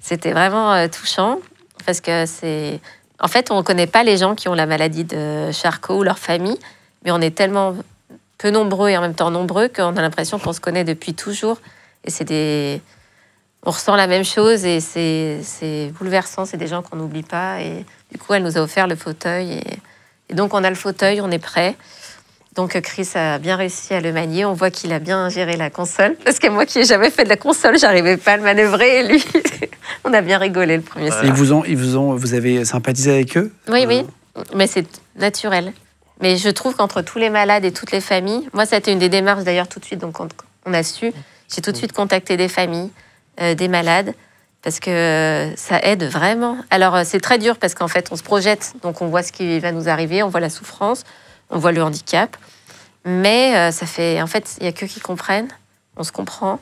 C'était vraiment touchant parce que c'est... En fait, on ne connaît pas les gens qui ont la maladie de Charcot ou leur famille, mais on est tellement peu nombreux et en même temps nombreux qu'on a l'impression qu'on se connaît depuis toujours. Et c'est des... On ressent la même chose et c'est bouleversant. C'est des gens qu'on n'oublie pas. Et du coup, elle nous a offert le fauteuil. Et donc, on a le fauteuil, on est prêt. Donc, Chris a bien réussi à le manier. On voit qu'il a bien géré la console. Parce que moi, qui n'ai jamais fait de la console, j'arrivais pas à le manœuvrer. Et lui, on a bien rigolé le premier soir. Et vous avez sympathisé avec eux? Oui, oui. Mais c'est naturel. Mais je trouve qu'entre tous les malades et toutes les familles, moi, ça a été une des démarches d'ailleurs tout de suite. Donc, on a su. J'ai tout de suite contacté des familles, des malades, parce que ça aide vraiment. Alors, c'est très dur parce qu'en fait, on se projette. Donc, on voit ce qui va nous arriver, on voit la souffrance, on voit le handicap. Mais ça fait... En fait, il n'y a qu'eux qui comprennent. On se comprend.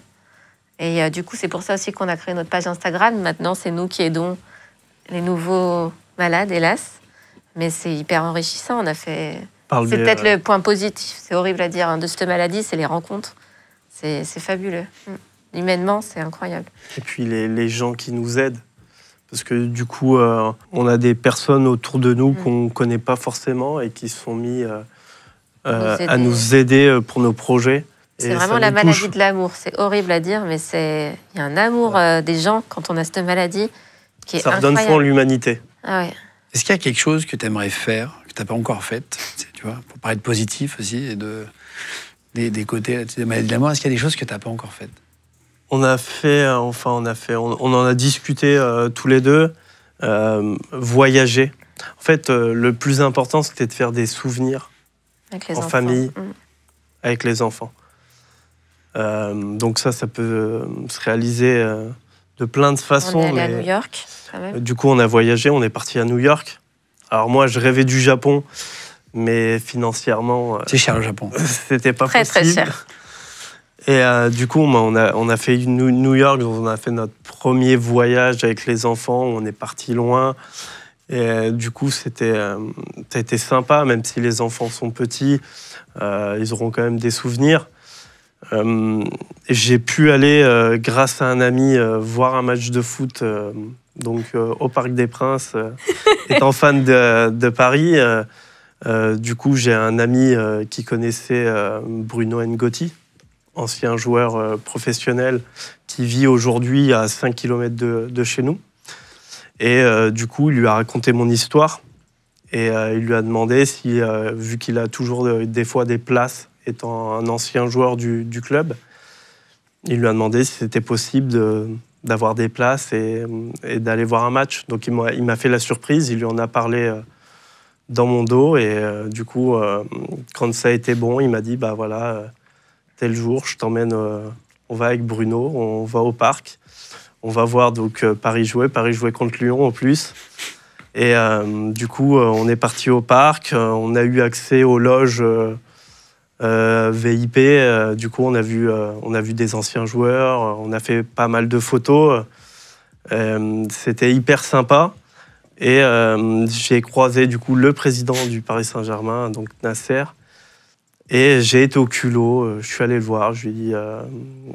Et du coup, c'est pour ça aussi qu'on a créé notre page Instagram. Maintenant, c'est nous qui aidons les nouveaux malades, hélas. Mais c'est hyper enrichissant. On a fait... C'est peut-être le point positif. C'est horrible à dire de cette maladie, c'est les rencontres. C'est fabuleux. Humainement, c'est incroyable. Et puis les gens qui nous aident. Parce que du coup, on a des personnes autour de nous qu'on ne connaît pas forcément et qui se sont mis à nous aider pour nos projets. C'est vraiment la maladie de l'amour. C'est horrible à dire, mais il y a un amour des gens quand on a cette maladie qui est incroyable. Ça redonne foi en l'humanité. Ah ouais. Est-ce qu'il y a quelque chose que tu aimerais faire, que tu n'as pas encore fait, tu vois, pour parler de positif aussi et des côtés des maladies de l'amour? Est-ce qu'il y a des choses que tu n'as pas encore faites? On en a discuté tous les deux, voyager. En fait, le plus important, c'était de faire des souvenirs en famille, avec les enfants. Donc ça peut se réaliser de plein de façons. On est allé à New York, quand même. Du coup, on a voyagé, on est parti à New York. Alors moi, je rêvais du Japon, mais financièrement... C'est cher le Japon. C'était pas très, possible. Très cher. Et du coup, on a fait New York, on a fait notre premier voyage avec les enfants, on est parti loin. Et du coup, ça a été sympa, même si les enfants sont petits, ils auront quand même des souvenirs. J'ai pu aller, grâce à un ami, voir un match de foot au Parc des Princes. Étant fan de Paris, du coup, j'ai un ami qui connaissait Bruno Ngotti, ancien joueur professionnel qui vit aujourd'hui à 5 km de chez nous. Et du coup, il lui a raconté mon histoire et il lui a demandé si, vu qu'il a toujours des fois des places, étant un ancien joueur du club, il lui a demandé si c'était possible d'avoir des places et d'aller voir un match. Donc il m'a fait la surprise, il lui en a parlé dans mon dos et du coup, quand ça a été bon, il m'a dit bah voilà, tel jour, je t'emmène, on va avec Bruno, on va au parc. On va voir donc Paris jouer contre Lyon en plus. Et du coup, on est parti au parc, on a eu accès aux loges VIP. Du coup, on a vu des anciens joueurs, on a fait pas mal de photos. C'était hyper sympa. Et j'ai croisé du coup le président du Paris Saint-Germain, donc Nasser. Et j'ai été au culot, je suis allé le voir, je lui ai dit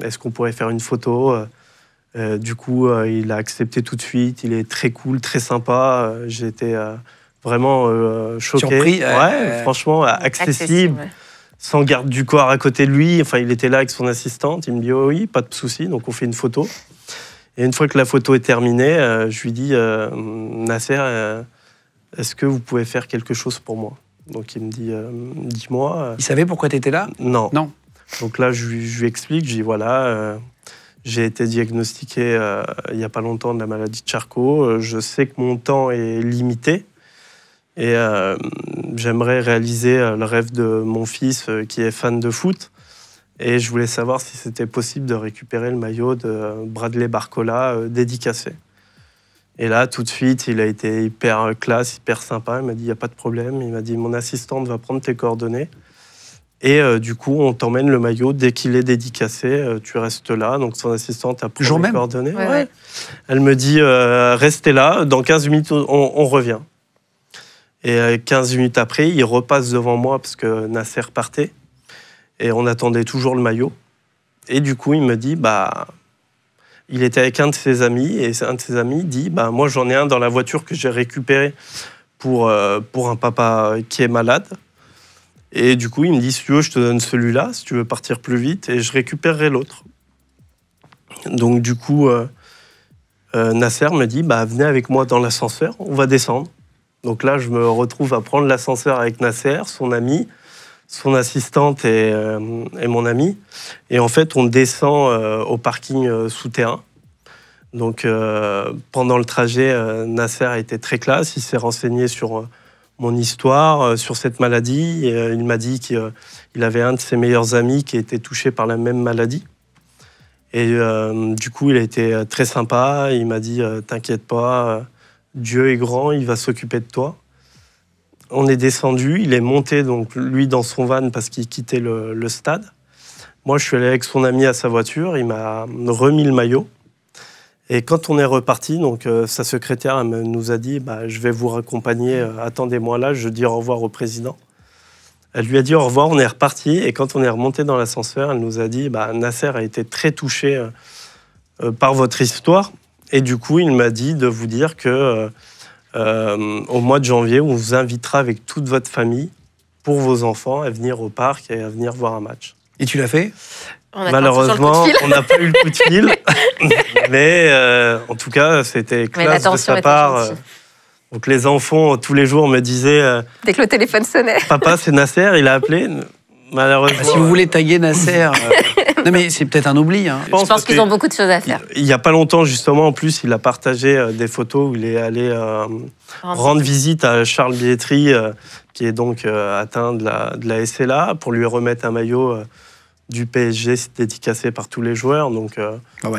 est-ce qu'on pourrait faire une photo? Du coup, il a accepté tout de suite. Il est très cool, très sympa. J'ai été vraiment choqué. Surpris, franchement, accessible, ouais. Sans garde du corps à côté de lui. Enfin, il était là avec son assistante. Il me dit oh, oui, pas de souci. Donc, on fait une photo. Et une fois que la photo est terminée, je lui dis Nasser, est-ce que vous pouvez faire quelque chose pour moi? Donc, il me dit dis-moi. Il savait pourquoi tu étais là? Non. Non. Donc là, je lui explique. Je dis voilà. J'ai été diagnostiqué il n'y a pas longtemps de la maladie de Charcot. Je sais que mon temps est limité et j'aimerais réaliser le rêve de mon fils qui est fan de foot. Et je voulais savoir si c'était possible de récupérer le maillot de Bradley Barcola dédicacé. Et là, tout de suite, il a été hyper classe, hyper sympa. Il m'a dit il n'y a pas de problème. Il m'a dit mon assistante va prendre tes coordonnées. Et du coup, on t'emmène le maillot dès qu'il est dédicacé. Tu restes là. Donc, son assistante a pris les coordonnées. Ouais. Elle me dit restez là. Dans 15 minutes, on revient. Et 15 minutes après, il repasse devant moi parce que Nasser partait. Et on attendait toujours le maillot. Et du coup, il me dit il était avec un de ses amis, et un de ses amis dit « Moi, j'en ai un dans la voiture que j'ai récupéré pour un papa qui est malade. » Et du coup, il me dit « Si tu veux, je te donne celui-là, si tu veux partir plus vite, et je récupérerai l'autre. » Donc du coup, Nasser me dit « Venez avec moi dans l'ascenseur, on va descendre. » Donc là, je me retrouve à prendre l'ascenseur avec Nasser, son ami, son assistante et mon ami. Et en fait, on descend au parking souterrain. Donc pendant le trajet, Nasser a été très classe. Il s'est renseigné sur mon histoire, sur cette maladie. Et, il m'a dit qu'il avait un de ses meilleurs amis qui était touché par la même maladie. Et du coup, il a été très sympa. Il m'a dit « T'inquiète pas, Dieu est grand, il va s'occuper de toi. » On est descendu, il est monté, donc lui, dans son van parce qu'il quittait le stade. Moi, je suis allé avec son ami à sa voiture, il m'a remis le maillot. Et quand on est reparti, donc, sa secrétaire elle nous a dit « Je vais vous raccompagner, attendez-moi là, je dis au revoir au président. » Elle lui a dit au revoir, on est reparti. Et quand on est remonté dans l'ascenseur, elle nous a dit « Nasser a été très touché par votre histoire. » Et du coup, il m'a dit de vous dire que au mois de janvier, on vous invitera avec toute votre famille pour vos enfants à venir au parc et à venir voir un match. Et tu l'as fait? Malheureusement, on n'a pas eu le coup de fil. Mais en tout cas, c'était classe de sa part. Donc les enfants, tous les jours, me disaient... Dès que le téléphone sonnait. Papa, c'est Nasser, il a appelé. Malheureusement... Si vous voulez taguer Nasser... Non mais c'est peut-être un oubli. Hein. Je pense qu'ils ont beaucoup de choses à faire. Il n'y a pas longtemps, justement, en plus, il a partagé des photos où il est allé rendre visite à Charles Bietri, qui est donc atteint de la SLA, pour lui remettre un maillot du PSG dédicacé par tous les joueurs. Donc,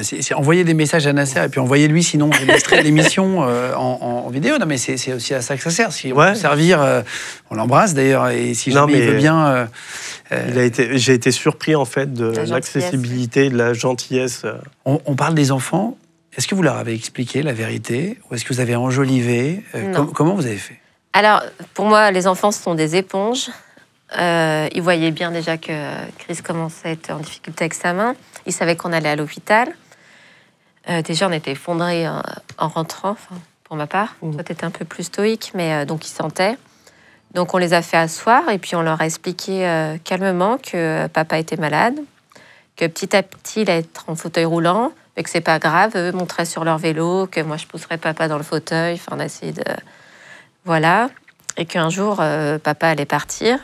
c'est envoyer des messages à Nasser et puis envoyez-lui sinon des extraits de l'émission en vidéo. Non mais c'est aussi à ça que ça sert. Si on peut servir, on l'embrasse d'ailleurs. Et si jamais il veut bien... J'ai été surpris en fait de l'accessibilité, de la gentillesse. On parle des enfants. Est-ce que vous leur avez expliqué la vérité ou est-ce que vous avez enjolivé? Comment vous avez fait? Alors, pour moi, les enfants sont des éponges. Ils voyaient bien déjà que Chris commençait à être en difficulté avec sa main. Ils savaient qu'on allait à l'hôpital. Déjà, on était effondrés en rentrant, pour ma part. Toi, tu étais un peu plus stoïque, mais donc ils sentaient. Donc on les a fait asseoir et puis on leur a expliqué calmement que papa était malade, que petit à petit il allait être en fauteuil roulant, mais que c'est pas grave, eux montraient sur leur vélo, que moi je pousserais papa dans le fauteuil, enfin on a essayé de... Voilà. Et qu'un jour papa allait partir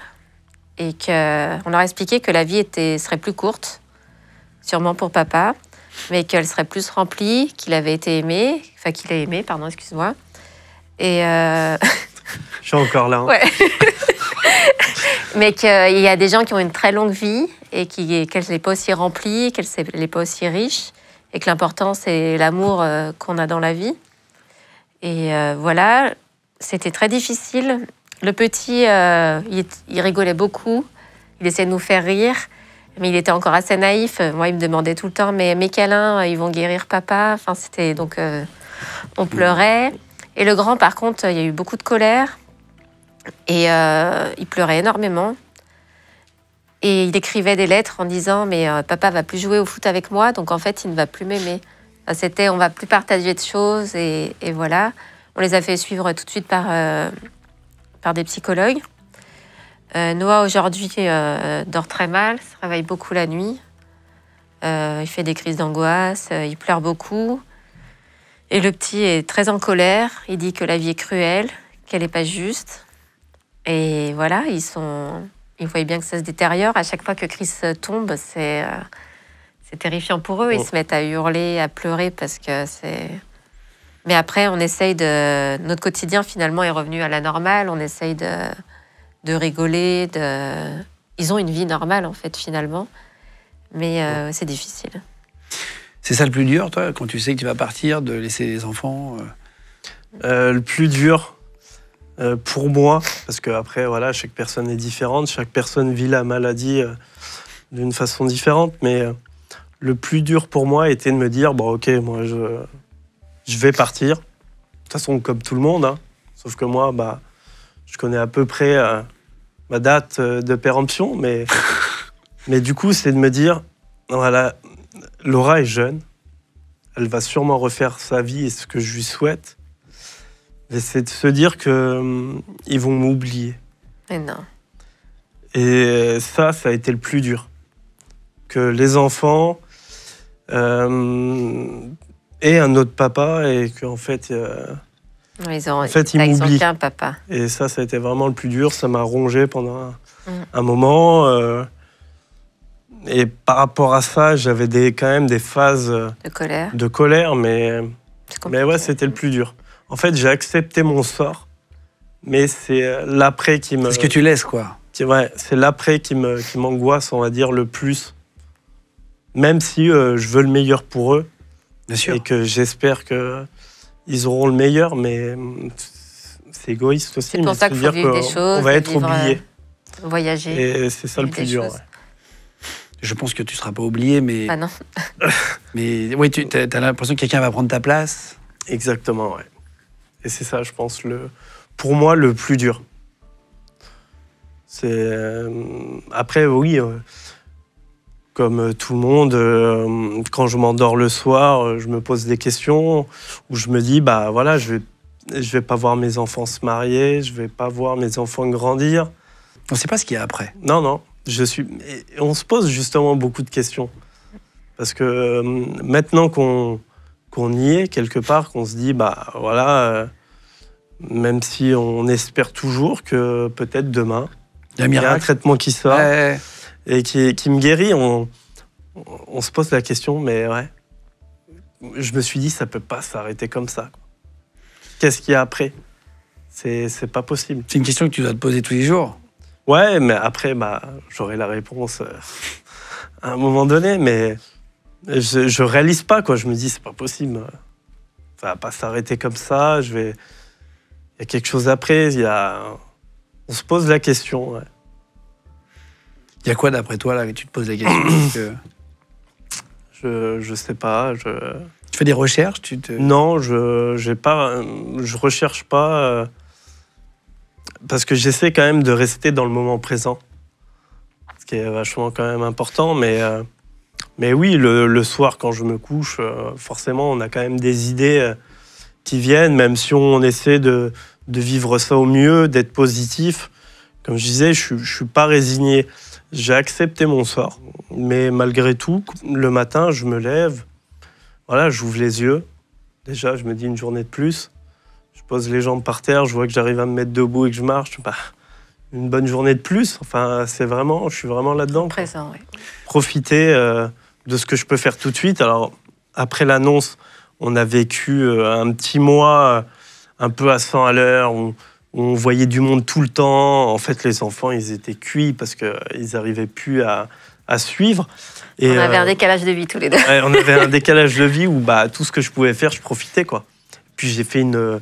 et qu'on leur a expliqué que la vie serait plus courte, sûrement pour papa, mais qu'elle serait plus remplie, qu'il avait été aimé, enfin qu'il a aimé, pardon, excuse-moi. Et... Je suis encore là. Hein. Ouais. Mais qu'il y a des gens qui ont une très longue vie et qu'elle n'est pas aussi remplie, qu'elle n'est pas aussi riche, et que l'important, c'est l'amour qu'on a dans la vie. Et voilà, c'était très difficile. Le petit, il rigolait beaucoup, il essayait de nous faire rire, mais il était encore assez naïf. Moi, il me demandait tout le temps, mais mes câlins, ils vont guérir papa. Enfin, c'était donc, on pleurait. Et le grand, par contre, il y a eu beaucoup de colère. Et il pleurait énormément. Et il écrivait des lettres en disant « Mais papa va plus jouer au foot avec moi, donc en fait, il ne va plus m'aimer. » C'était « On va plus partager de choses. » Et voilà. On les a fait suivre tout de suite par des psychologues. Noah, aujourd'hui, dort très mal, se réveille beaucoup la nuit. Il fait des crises d'angoisse, il pleure beaucoup. Et le petit est très en colère. Il dit que la vie est cruelle, qu'elle n'est pas juste. Et voilà, ils voyaient bien que ça se détériore. À chaque fois que Chris tombe, c'est terrifiant pour eux. Ils se mettent à hurler, à pleurer parce que c'est... Mais après, on essaye de... Notre quotidien, finalement, est revenu à la normale. On essaye de rigoler. Ils ont une vie normale, en fait, finalement. Mais c'est difficile. C'est ça le plus dur, toi, quand tu sais que tu vas partir, de laisser les enfants Le plus dur, pour moi, parce qu'après, voilà, chaque personne est différente, chaque personne vit la maladie d'une façon différente, mais le plus dur pour moi était de me dire, bon, ok, moi, je vais partir. De toute façon, comme tout le monde, hein, sauf que moi, je connais à peu près ma date de péremption, mais du coup, c'est de me dire, voilà, Laura est jeune, elle va sûrement refaire sa vie et ce que je lui souhaite, c'est de se dire qu'ils vont m'oublier. Mais non. Et ça a été le plus dur. Que les enfants aient un autre papa et qu'en fait, Ils ont ils m'oublient. qu'un papa. Et ça a été vraiment le plus dur. Ça m'a rongé pendant un moment. Et par rapport à ça, j'avais quand même des phases De colère. mais ouais, c'était le plus dur. En fait, j'ai accepté mon sort, mais c'est l'après qui me... C'est ce que tu laisses, quoi. Ouais, c'est l'après qui m'angoisse, on va dire, le plus. Même si je veux le meilleur pour eux. Bien sûr. Et que j'espère qu'ils auront le meilleur, mais c'est égoïste aussi. C'est pour ça qu'il faut vivre des choses. On va être vivre, oublié. Voyager. Et c'est ça le plus dur. Ouais. Je pense que tu ne seras pas oublié, mais... Ah non. Mais oui, tu as l'impression que quelqu'un va prendre ta place. Exactement, ouais. Et c'est ça, je pense, pour moi, le plus dur. C'est... Après, oui, comme tout le monde, quand je m'endors le soir, je me pose des questions où je me dis, bah voilà, je vais pas voir mes enfants se marier, je vais pas voir mes enfants grandir. On ne sait pas ce qu'il y a après. Non. Et on se pose justement beaucoup de questions. Parce que maintenant qu'on y est quelque part, qu'on se dit, bah voilà, même si on espère toujours que peut-être demain, il y a un traitement qui sort et qui me guérit, on se pose la question, mais ouais, je me suis dit, ça peut pas s'arrêter comme ça. Qu'est-ce qu'il y a après ? C'est pas possible. C'est une question que tu dois te poser tous les jours. Ouais, mais après, bah, j'aurai la réponse à un moment donné, mais je réalise pas, quoi. Je me dis, c'est pas possible. Ça va pas s'arrêter comme ça. Il y a quelque chose après. On se pose la question. Ouais. Il y a quoi d'après toi là que tu te poses la question Je sais pas. Tu fais des recherches Non, je recherche pas. Parce que j'essaie quand même de rester dans le moment présent, ce qui est vachement quand même important. Mais oui, le soir, quand je me couche, forcément, on a quand même des idées qui viennent, même si on essaie de vivre ça au mieux, d'être positif. Comme je disais, je suis pas résigné. J'ai accepté mon sort. Mais malgré tout, le matin, je me lève, voilà, j'ouvre les yeux. Déjà, je me dis une journée de plus. Je pose les jambes par terre, je vois que j'arrive à me mettre debout et que je marche. Bah, une bonne journée de plus. Enfin, je suis vraiment là-dedans. Présent, oui. Profiter de ce que je peux faire tout de suite. Alors, après l'annonce, on a vécu un petit mois un peu à 100 à l'heure, où on voyait du monde tout le temps. En fait, les enfants, ils étaient cuits parce qu'ils n'arrivaient plus à suivre. Et, on avait un décalage de vie tous les deux. Ouais, on avait un décalage de vie où bah, tout ce que je pouvais faire, je profitais, quoi. Puis j'ai fait une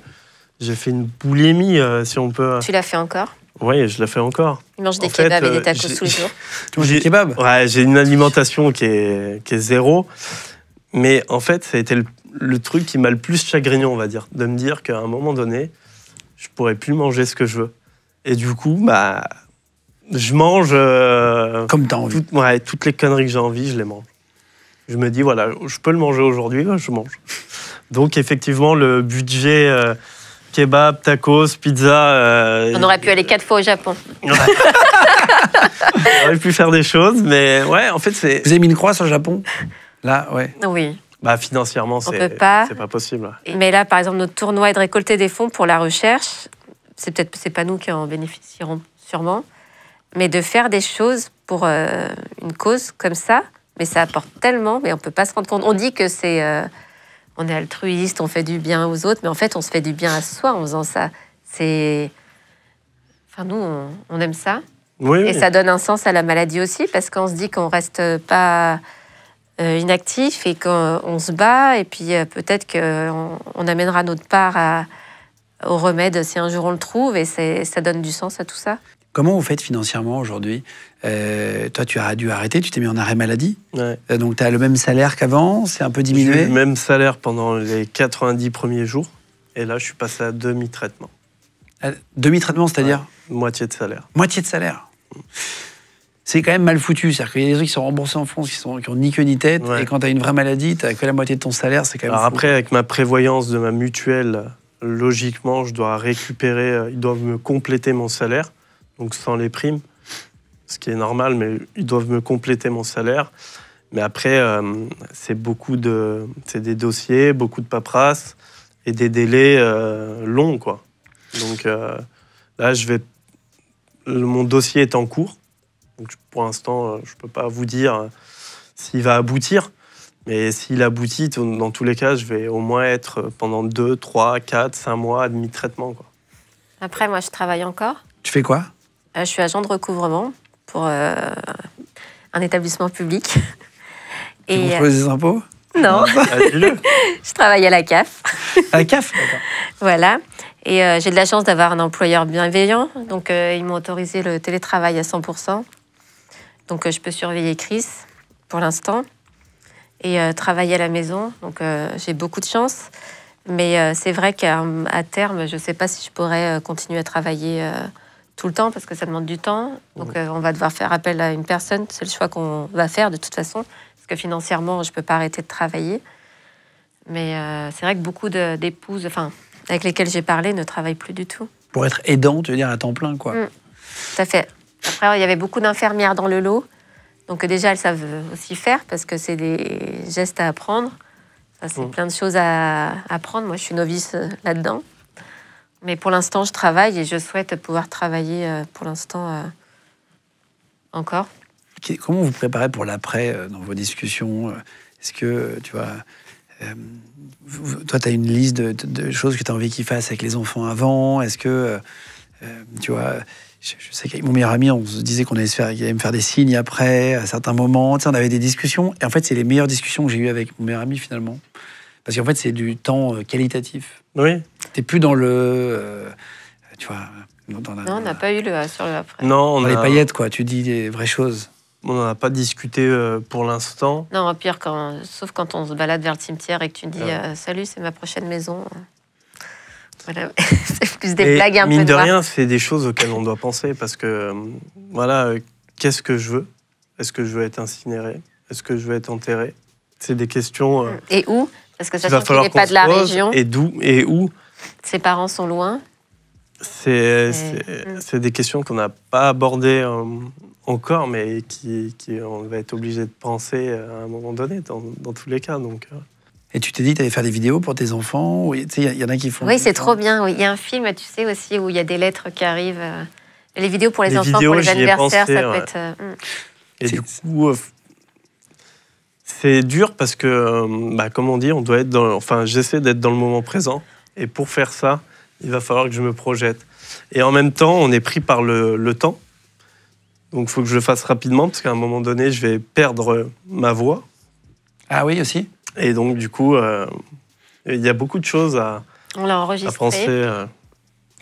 boulimie, si on peut. Tu l'as fait encore ? Oui, je la fais encore. Tu manges des kebabs et des tacos tous les jours ? Tu manges des kebabs ? Ouais, j'ai une alimentation qui est zéro. Mais en fait, ça a été le truc qui m'a le plus chagriné, on va dire. De me dire qu'à un moment donné, je pourrais plus manger ce que je veux. Et du coup, bah, je mange... comme tu as envie. Toutes les conneries que j'ai envie, je les mange. Je me dis, voilà, je peux le manger aujourd'hui, je mange. Donc, effectivement, le budget kebab, tacos, pizza... On aurait pu aller 4 fois au Japon. On aurait pu faire des choses, mais ouais, en fait, c'est... Vous avez mis une croix sur le Japon ? Là, ouais. Oui. Bah, financièrement, c'est pas possible. Mais là, par exemple, notre tournoi est de récolter des fonds pour la recherche. C'est pas nous qui en bénéficierons sûrement, mais de faire des choses pour une cause comme ça, mais ça apporte tellement, mais on peut pas se rendre compte. On dit que c'est... on est altruiste, on fait du bien aux autres, mais en fait, on se fait du bien à soi en faisant ça. Enfin, nous, on aime ça. Oui, et ça donne un sens à la maladie aussi, parce qu'on se dit qu'on reste pas inactif et qu'on se bat, et puis peut-être qu'on amènera notre part au remède si un jour on le trouve, et ça donne du sens à tout ça. Comment vous faites financièrement aujourd'hui ? Toi, tu as dû arrêter, tu t'es mis en arrêt maladie. Ouais. Donc, tu as le même salaire qu'avant, c'est un peu diminué ? J'ai eu le même salaire pendant les 90 premiers jours. Et là, je suis passé à demi-traitement. Demi-traitement, c'est-à-dire ? Moitié de salaire. Moitié de salaire. c'est quand même mal foutu. C'est-à-dire qu'il y a des trucs qui sont remboursés en France qui ont ni queue ni tête. Ouais. Et quand tu as une vraie maladie, tu n'as que la moitié de ton salaire. C'est quand même Alors fou. après, avec ma prévoyance de ma mutuelle, logiquement, je dois récupérer, ils doivent me compléter mon salaire, donc sans les primes, ce qui est normal, mais ils doivent me compléter mon salaire. Mais après, c'est des dossiers, beaucoup de paperasse et des délais longs, quoi. Donc là, mon dossier est en cours. Donc, pour l'instant, je ne peux pas vous dire s'il va aboutir. Mais s'il aboutit, dans tous les cas, je vais au moins être pendant 2, 3, 4, 5 mois à demi-traitement, quoi. Après, moi, je travaille encore. Tu fais quoi? Je suis agent de recouvrement pour un établissement public. Tu contrôles les impôts? Non, Ah, dis-le. je travaille à la CAF. À la CAF, d'accord. Voilà. Et j'ai de la chance d'avoir un employeur bienveillant. Donc, ils m'ont autorisé le télétravail à 100%. Donc, je peux surveiller Chris pour l'instant et travailler à la maison. Donc, j'ai beaucoup de chance. Mais c'est vrai qu'à terme, je ne sais pas si je pourrais continuer à travailler tout le temps parce que ça demande du temps. Donc, on va devoir faire appel à une personne. C'est le choix qu'on va faire de toute façon. Parce que financièrement, je ne peux pas arrêter de travailler. Mais c'est vrai que beaucoup d'épouses, enfin, avec lesquelles j'ai parlé, ne travaillent plus du tout. Pour être aidant, tu veux dire à temps plein, quoi. Tout à fait. Après, il y avait beaucoup d'infirmières dans le lot. Donc déjà, elles savent aussi faire parce que c'est des gestes à apprendre. Ça, c'est plein de choses à apprendre. Moi, je suis novice là-dedans. Mais pour l'instant, je travaille et je souhaite pouvoir travailler pour l'instant encore. Comment vous préparez pour l'après dans vos discussions? Est-ce que, tu vois, toi, tu as une liste de choses que tu as envie qu'ils fassent avec les enfants avant? Est-ce que, tu vois, je sais qu'avec mon meilleur ami, on se disait qu'il allait me faire des signes après, à certains moments. Tu sais, on avait des discussions. Et en fait, c'est les meilleures discussions que j'ai eues avec mon meilleur ami, finalement. Parce qu'en fait, c'est du temps qualitatif. Oui. Tu n'es plus dans le... tu vois... Non, on n'a pas eu sur le après. Non, Dans les paillettes, quoi. Tu dis les vraies choses. On n'en a pas discuté pour l'instant. Non, pire, sauf quand on se balade vers le cimetière et que tu dis salut, c'est ma prochaine maison. Voilà. C'est plus des blagues un peu mine de noires. rien, c'est des choses auxquelles on doit penser parce que, voilà, qu'est-ce que je veux? Est-ce que je veux être incinéré? Est-ce que je veux être enterré? C'est des questions Et où? Parce que qu'il sachant qu'il n'est pas de la région, et d'où et où. ses parents sont loin. C'est des questions qu'on n'a pas abordées encore, mais on va être obligé de penser à un moment donné, dans tous les cas. Donc, Et tu t'es dit que tu allais faire des vidéos pour tes enfants? Tu sais, il y en a qui font... Oui, c'est trop bien. Oui. Il y a un film, tu sais, aussi, où il y a des lettres qui arrivent. Les vidéos pour les Les enfants, vidéos, pour les j'y ai anniversaires, pensé, ça peut ouais. être... et du coup, c'est dur parce que, comme on dit, on doit être j'essaie d'être dans le moment présent. Et pour faire ça, il va falloir que je me projette. Et en même temps, on est pris par le temps. Donc, il faut que je le fasse rapidement parce qu'à un moment donné, je vais perdre ma voix. Ah oui, aussi? Et donc, du coup, il y a beaucoup de choses à On l'a à enregistré. penser.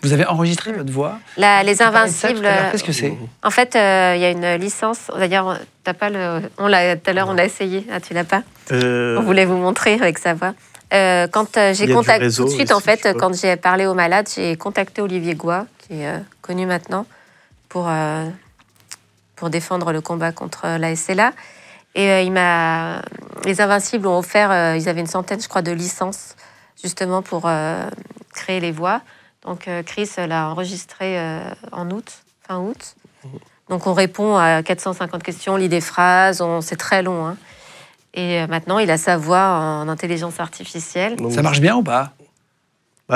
Vous avez enregistré votre voix? Les Invincibles... Qu'est-ce que c'est? En fait, il y a une licence. D'ailleurs, t'as pas le... Tout à l'heure, on a essayé. Ah, tu l'as pas? On voulait vous montrer avec sa voix. Quand j'ai contacté tout de suite, en fait, quand j'ai parlé aux malades, j'ai contacté Olivier Goua, qui est connu maintenant, pour défendre le combat contre la SLA. Et les Invincibles ont offert, ils avaient une centaine, je crois, de licences, justement, pour créer les voix. Donc, Chris l'a enregistré fin août. Donc, on répond à 450 questions, on lit des phrases, c'est très long, hein. Et maintenant, il a sa voix en intelligence artificielle. Donc, Ça marche bien ou pas?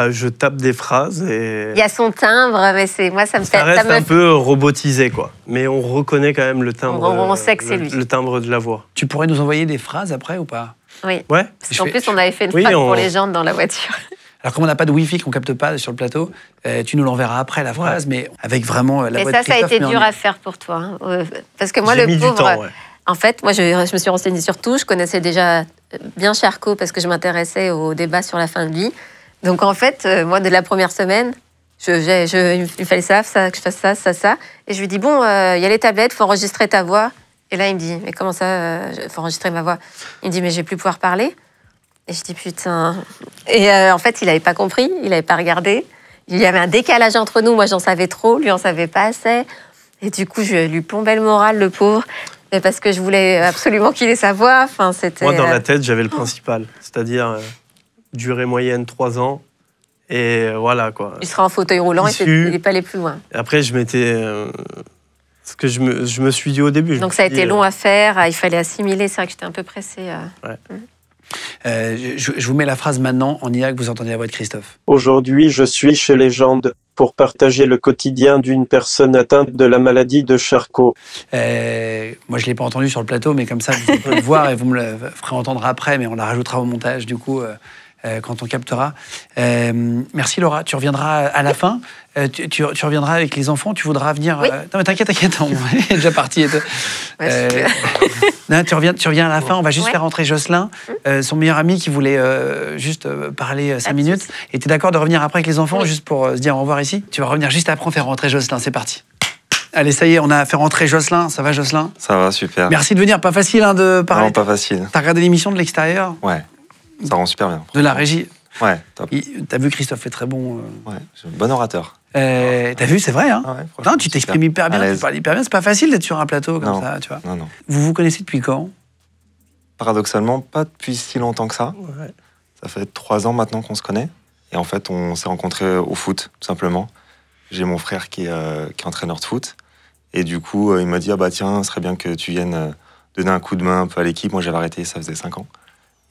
je tape des phrases et... Il y a son timbre, mais moi, ça me fait... Ça reste un peu robotisé, quoi. Mais on reconnaît quand même le timbre. On sait que c'est lui. Le timbre de la voix. Tu pourrais nous envoyer des phrases après ou pas? Oui. Ouais. Parce qu'en plus, on avait fait une phrase pour les gens dans la voiture. Alors, comme on n'a pas de Wi-Fi, qu'on capte pas sur le plateau, tu nous l'enverras après la phrase, mais avec vraiment la voix de Et ça a Christophe, été mais dur en- à faire pour toi. Hein. Parce que moi, J'ai le mis pauvre... du temps, ouais. En fait, moi, je me suis renseignée sur tout. Je connaissais déjà bien Charcot parce que je m'intéressais au débat sur la fin de vie. Donc, en fait, moi, dès la première semaine, il fallait que je fasse ça. Et je lui dis, bon, il y a les tablettes, il faut enregistrer ta voix. Et là, il me dit, mais comment ça, faut enregistrer ma voix? Il me dit, mais je vais plus pouvoir parler. Et je dis, putain. Et en fait, il n'avait pas compris, il n'avait pas regardé. Il y avait un décalage entre nous. Moi, j'en savais trop, lui, en savait pas assez. Et du coup, je lui plombais le moral, le pauvre, mais parce que je voulais absolument qu'il ait sa voix. Enfin, c'était, Moi, dans la tête, j'avais le principal, c'est-à-dire durée moyenne 3 ans. Et voilà, quoi. il sera en fauteuil roulant et il n'est pas allé plus loin. Et après, je m'étais... ce que je me suis dit au début. Donc ça a été long à faire, il fallait assimiler, c'est vrai que j'étais un peu pressée. Je vous mets la phrase maintenant en IA que vous entendez la voix de Christophe. Aujourd'hui, je suis chez Légende pour partager le quotidien d'une personne atteinte de la maladie de Charcot. Moi, je ne l'ai pas entendu sur le plateau, mais comme ça, vous pouvez le voir et vous me le ferez entendre après, mais on la rajoutera au montage, du coup, quand on captera. Merci, Laura. Tu reviendras à la fin. Tu reviendras avec les enfants. Tu voudras venir... Oui. Non, mais t'inquiète, on est déjà parti. Non, tu reviens à la fin. On va juste faire rentrer Jocelyn, son meilleur ami qui voulait juste parler 5 minutes. Et tu es d'accord de revenir après avec les enfants, juste pour se dire au revoir ici? Tu vas revenir juste après, on fait rentrer Jocelyn. C'est parti. Allez, ça y est, on a fait rentrer Jocelyn. Ça va, Jocelyn? Ça va, super. Merci de venir. Pas facile de parler. Non, pas facile. T'as regardé l'émission de l'extérieur? Ouais, ça rend super bien. De la régie? Ouais, top. T'as vu, Christophe est très bon. Ouais, bon orateur. T'as vu, c'est vrai, hein? Ah ouais, non, tu t'exprimes hyper bien, tu parles hyper bien. C'est pas facile d'être sur un plateau comme ça, tu vois. Non. Vous vous connaissez depuis quand? Paradoxalement, pas depuis si longtemps que ça. Ouais. Ça fait 3 ans maintenant qu'on se connaît. Et en fait, on s'est rencontrés au foot, tout simplement. J'ai mon frère qui est entraîneur de foot. Et du coup, il m'a dit, ah bah tiens, ce serait bien que tu viennes donner un coup de main un peu à l'équipe. Moi, j'avais arrêté, ça faisait 5 ans.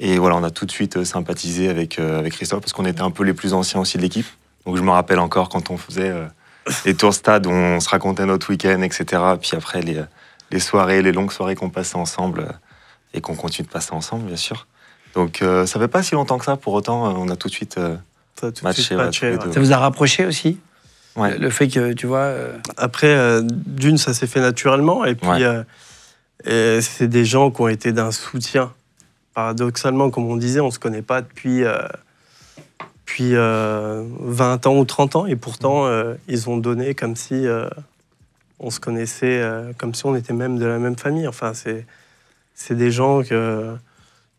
Et voilà, on a tout de suite sympathisé avec Christophe, parce qu'on était un peu les plus anciens aussi de l'équipe. Donc je me rappelle encore quand on faisait les tours stade, où on se racontait notre week-end, etc. Puis après, les soirées, les longues soirées qu'on passait ensemble, et qu'on continue de passer ensemble, bien sûr. Donc ça fait pas si longtemps que ça, pour autant, on a tout de suite matché. Ça vous a rapproché aussi? Ouais. Le fait que, tu vois... Après, d'une, ça s'est fait naturellement. Et puis, et c'est des gens qui ont été d'un soutien. Paradoxalement, comme on disait, on ne se connaît pas depuis 20 ans ou 30 ans. Et pourtant, ils ont donné comme si on se connaissait, comme si on était même de la même famille. Enfin, c'est des gens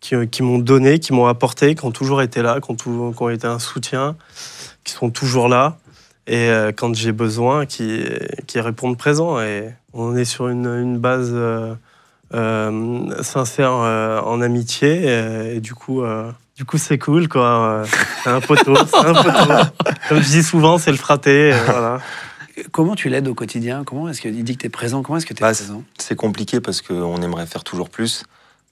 qui m'ont donné, qui m'ont apporté, qui ont toujours été là, qui ont été un soutien, qui sont toujours là. Et quand j'ai besoin, qui répondent présent. Et on est sur une base sincère en amitié. Et du coup, c'est cool, quoi. C'est un poteau, Comme je dis souvent, c'est le fraté. Voilà. Comment tu l'aides au quotidien? Comment est-ce qu'il dit que tu es présent? Comment est-ce que tu es présent? C'est compliqué parce qu'on aimerait faire toujours plus.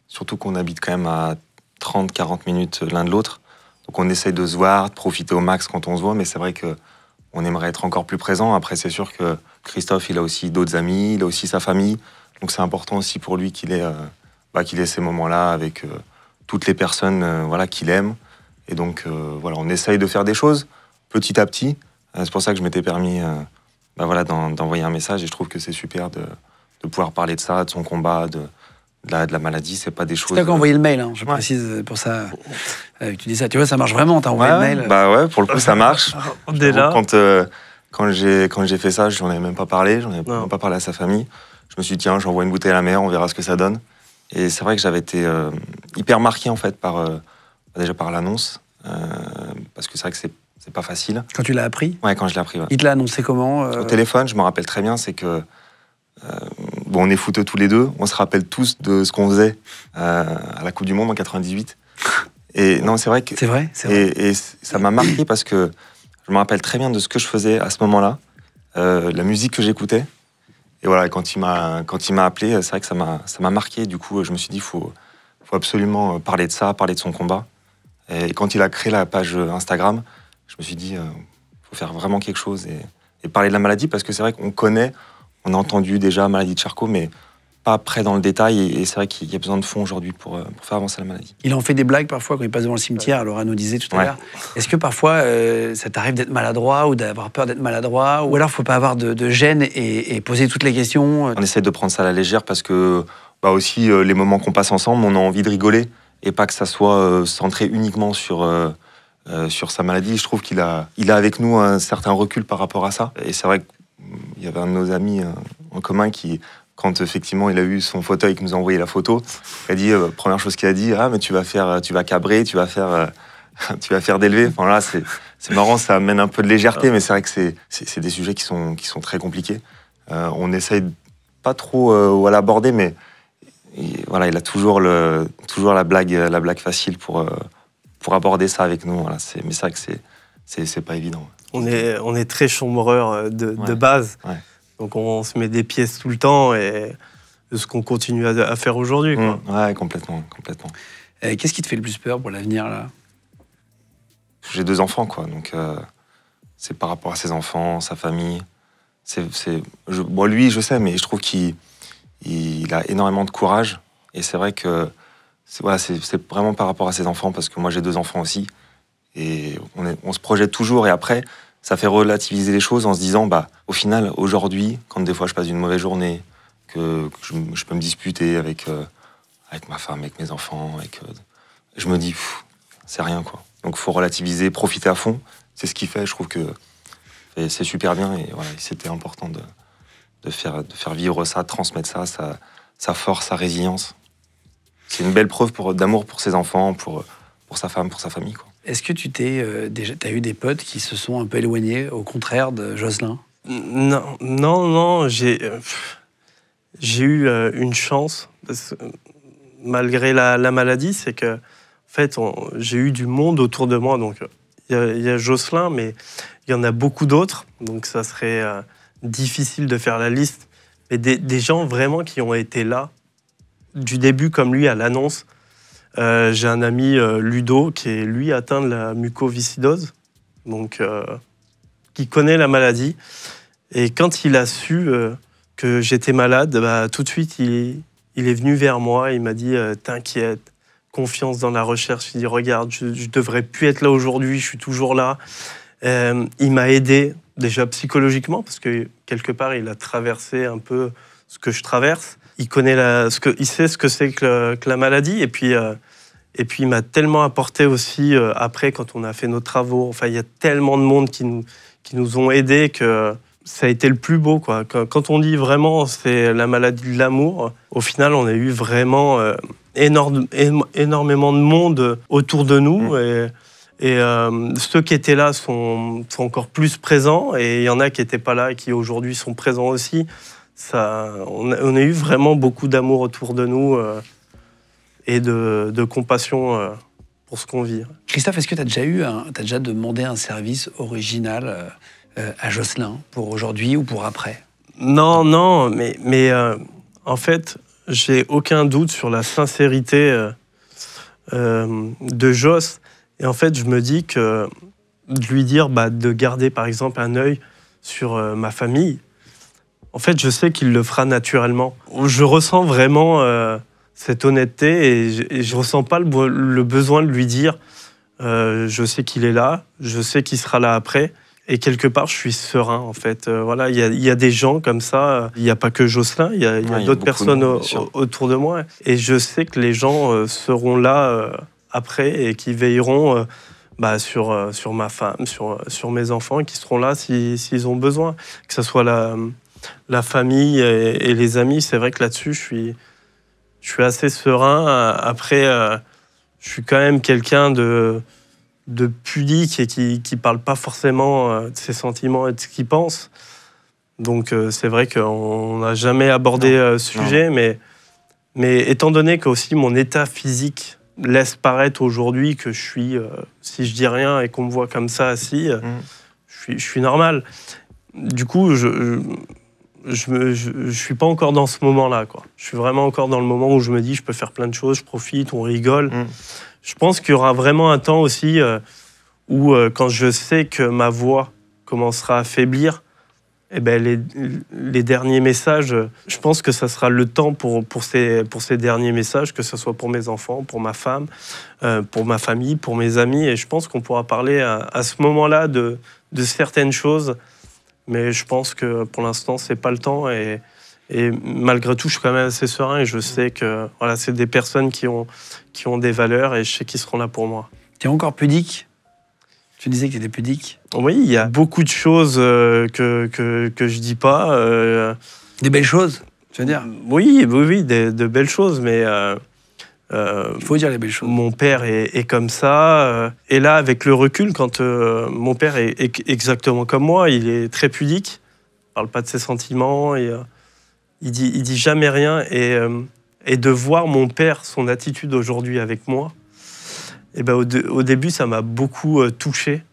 Surtout qu'on habite quand même à 30-40 minutes l'un de l'autre. Donc on essaye de se voir, de profiter au max quand on se voit. Mais c'est vrai qu'on aimerait être encore plus présent. Après, c'est sûr que Christophe, il a aussi d'autres amis, il a aussi sa famille. Donc c'est important aussi pour lui qu'il ait ces moments-là avec toutes les personnes qu'il aime. Et donc voilà, on essaye de faire des choses petit à petit. C'est pour ça que je m'étais permis d'envoyer un message. Et je trouve que c'est super de pouvoir parler de ça, de son combat, de la maladie. C'est pas des choses... C'est toi qui as envoyé le mail, je précise pour ça. Tu dis ça, tu vois, ça marche vraiment, t'as envoyé le mail. Bah ouais, pour le coup, ça marche. Dès là. Quand j'ai fait ça, j'en avais même pas parlé, j'en avais même pas parlé à sa famille. Je me suis dit, tiens, j'envoie une bouteille à la mer, on verra ce que ça donne. Et c'est vrai que j'avais été hyper marqué, en fait, déjà par l'annonce. Parce que c'est vrai que c'est pas facile. Quand tu l'as appris? Ouais, quand je l'ai appris, ouais. Il te l'a annoncé comment? Au téléphone, je me rappelle très bien, c'est que... on est footeux tous les deux, on se rappelle tous de ce qu'on faisait à la Coupe du Monde en 98. Et non, c'est vrai que... C'est vrai. Et ça m'a marqué parce que je me rappelle très bien de ce que je faisais à ce moment-là, la musique que j'écoutais. Et voilà, quand il m'a appelé, c'est vrai que ça m'a marqué. Du coup, je me suis dit, faut absolument parler de ça, parler de son combat. Et quand il a créé la page Instagram, je me suis dit, faut faire vraiment quelque chose et parler de la maladie, parce que c'est vrai qu'on connaît, on a entendu déjà maladie de Charcot, mais pas près dans le détail. Et c'est vrai qu'il y a besoin de fonds aujourd'hui pour faire avancer la maladie. Il en fait des blagues parfois quand il passe devant le cimetière. Laura nous disait tout à l'heure. Est-ce que parfois ça t'arrive d'être maladroit ou d'avoir peur d'être maladroit, ou alors faut pas avoir de gêne et poser toutes les questions? On essaie de prendre ça à la légère parce que aussi les moments qu'on passe ensemble, on a envie de rigoler et pas que ça soit centré uniquement sur sa maladie. Je trouve qu'il a avec nous un certain recul par rapport à ça. Et c'est vrai qu'il y avait un de nos amis en commun qui, quand effectivement il a eu son fauteuil, qui nous a envoyé la photo, il a dit, première chose qu'il a dit, mais tu vas cabrer, tu vas faire d'élever. Enfin là, c'est marrant, ça amène un peu de légèreté, mais c'est vrai que c'est des sujets qui sont très compliqués. On essaye pas trop à l'aborder, mais voilà, il a toujours la blague facile pour aborder ça avec nous. Voilà, mais c'est vrai que c'est pas évident. On est très chambreur de base, donc on se met des pièces tout le temps et de ce qu'on continue à faire aujourd'hui. Ouais, complètement. Qu'est-ce qui te fait le plus peur pour l'avenir là? J'ai 2 enfants, quoi, donc c'est par rapport à ses enfants, sa famille. Lui, je sais, mais je trouve qu'il a énormément de courage. Et c'est vrai que c'est vraiment par rapport à ses enfants, parce que moi, j'ai 2 enfants aussi. Et on se projette toujours. Et après, ça fait relativiser les choses en se disant, au final, aujourd'hui, quand des fois je passe une mauvaise journée, que je peux me disputer avec ma femme, avec mes enfants, je me dis, c'est rien, quoi. Donc, il faut relativiser, profiter à fond. C'est ce qu'il fait. Je trouve que c'est super bien. Et voilà, c'était important de faire vivre ça, de transmettre ça, sa force, sa résilience. C'est une belle preuve d'amour pour ses enfants, pour sa femme, pour sa famille, quoi. Est-ce que t'as eu des potes qui se sont un peu éloignés, au contraire de Jocelyn? Non, j'ai eu une chance, parce que, malgré la maladie, c'est que en fait, j'ai eu du monde autour de moi. Donc, il y a Jocelyn, mais il y en a beaucoup d'autres. Donc, ça serait difficile de faire la liste. Mais des gens vraiment qui ont été là, du début comme lui, à l'annonce. J'ai un ami, Ludo, qui est, lui, atteint de la mucoviscidose, donc qui connaît la maladie. Et quand il a su que j'étais malade, tout de suite, il est venu vers moi. Il m'a dit « T'inquiète, confiance dans la recherche. » Il dit « Regarde, je devrais plus être là aujourd'hui, je suis toujours là. » Il m'a aidé, déjà psychologiquement, parce que quelque part, il a traversé un peu ce que je traverse. Il connaît il sait ce que c'est que la maladie. Et puis, il m'a tellement apporté aussi, après, quand on a fait nos travaux. Enfin, il y a tellement de monde qui nous ont aidés que ça a été le plus beau, quoi. Quand on dit vraiment c'est la maladie de l'amour, au final, on a eu vraiment énormément de monde autour de nous. Et ceux qui étaient là sont encore plus présents. Et il y en a qui n'étaient pas là et qui aujourd'hui sont présents aussi. On a eu vraiment beaucoup d'amour autour de nous et de compassion pour ce qu'on vit. Christophe, est-ce que tu as déjà demandé un service original à Jocelyn pour aujourd'hui ou pour après? Non, mais en fait, j'ai aucun doute sur la sincérité de Joss. Et en fait, je me dis que de lui dire de garder par exemple un œil sur ma famille, en fait, je sais qu'il le fera naturellement. Je ressens vraiment cette honnêteté et je ressens pas le besoin de lui dire je sais qu'il est là, je sais qu'il sera là après. Et quelque part, je suis serein, en fait. Voilà, il y a des gens comme ça. Il n'y a pas que Jocelyn, il y a d'autres personnes autour de moi. Et je sais que les gens seront là après et qui veilleront sur ma femme, sur mes enfants, et qui seront là s'ils ont besoin. Que ce soit la famille et les amis, c'est vrai que là-dessus, je suis assez serein. Après, je suis quand même quelqu'un de pudique et qui parle pas forcément de ses sentiments et de ce qu'il pense. Donc c'est vrai qu'on n'a jamais abordé ce sujet, mais étant donné que aussi mon état physique laisse paraître aujourd'hui que je suis, si je dis rien et qu'on me voit comme ça assis, je suis normal. Du coup, je suis pas encore dans ce moment-là, quoi. Je suis vraiment encore dans le moment où je me dis je peux faire plein de choses, je profite, on rigole. Je pense qu'il y aura vraiment un temps aussi où, quand je sais que ma voix commencera à faiblir, les derniers messages, je pense que ça sera le temps pour ces derniers messages, que ce soit pour mes enfants, pour ma femme, pour ma famille, pour mes amis. Et je pense qu'on pourra parler à ce moment-là de certaines choses. Mais je pense que pour l'instant, c'est pas le temps. Et malgré tout, je suis quand même assez serein et je sais que voilà, c'est des personnes qui ont des valeurs et je sais qu'ils seront là pour moi. Tu es encore pudique? Tu disais que tu étais pudique? Oui, il y a beaucoup de choses que je dis pas. Des belles choses, tu veux dire? Oui, de belles choses, mais... il faut dire les belles choses. Mon père est comme ça. Et là, avec le recul, quand mon père est exactement comme moi, il est très pudique. parle pas de ses sentiments et il dit jamais rien. Et de voir mon père, son attitude aujourd'hui avec moi, et ben au début, ça m'a beaucoup touché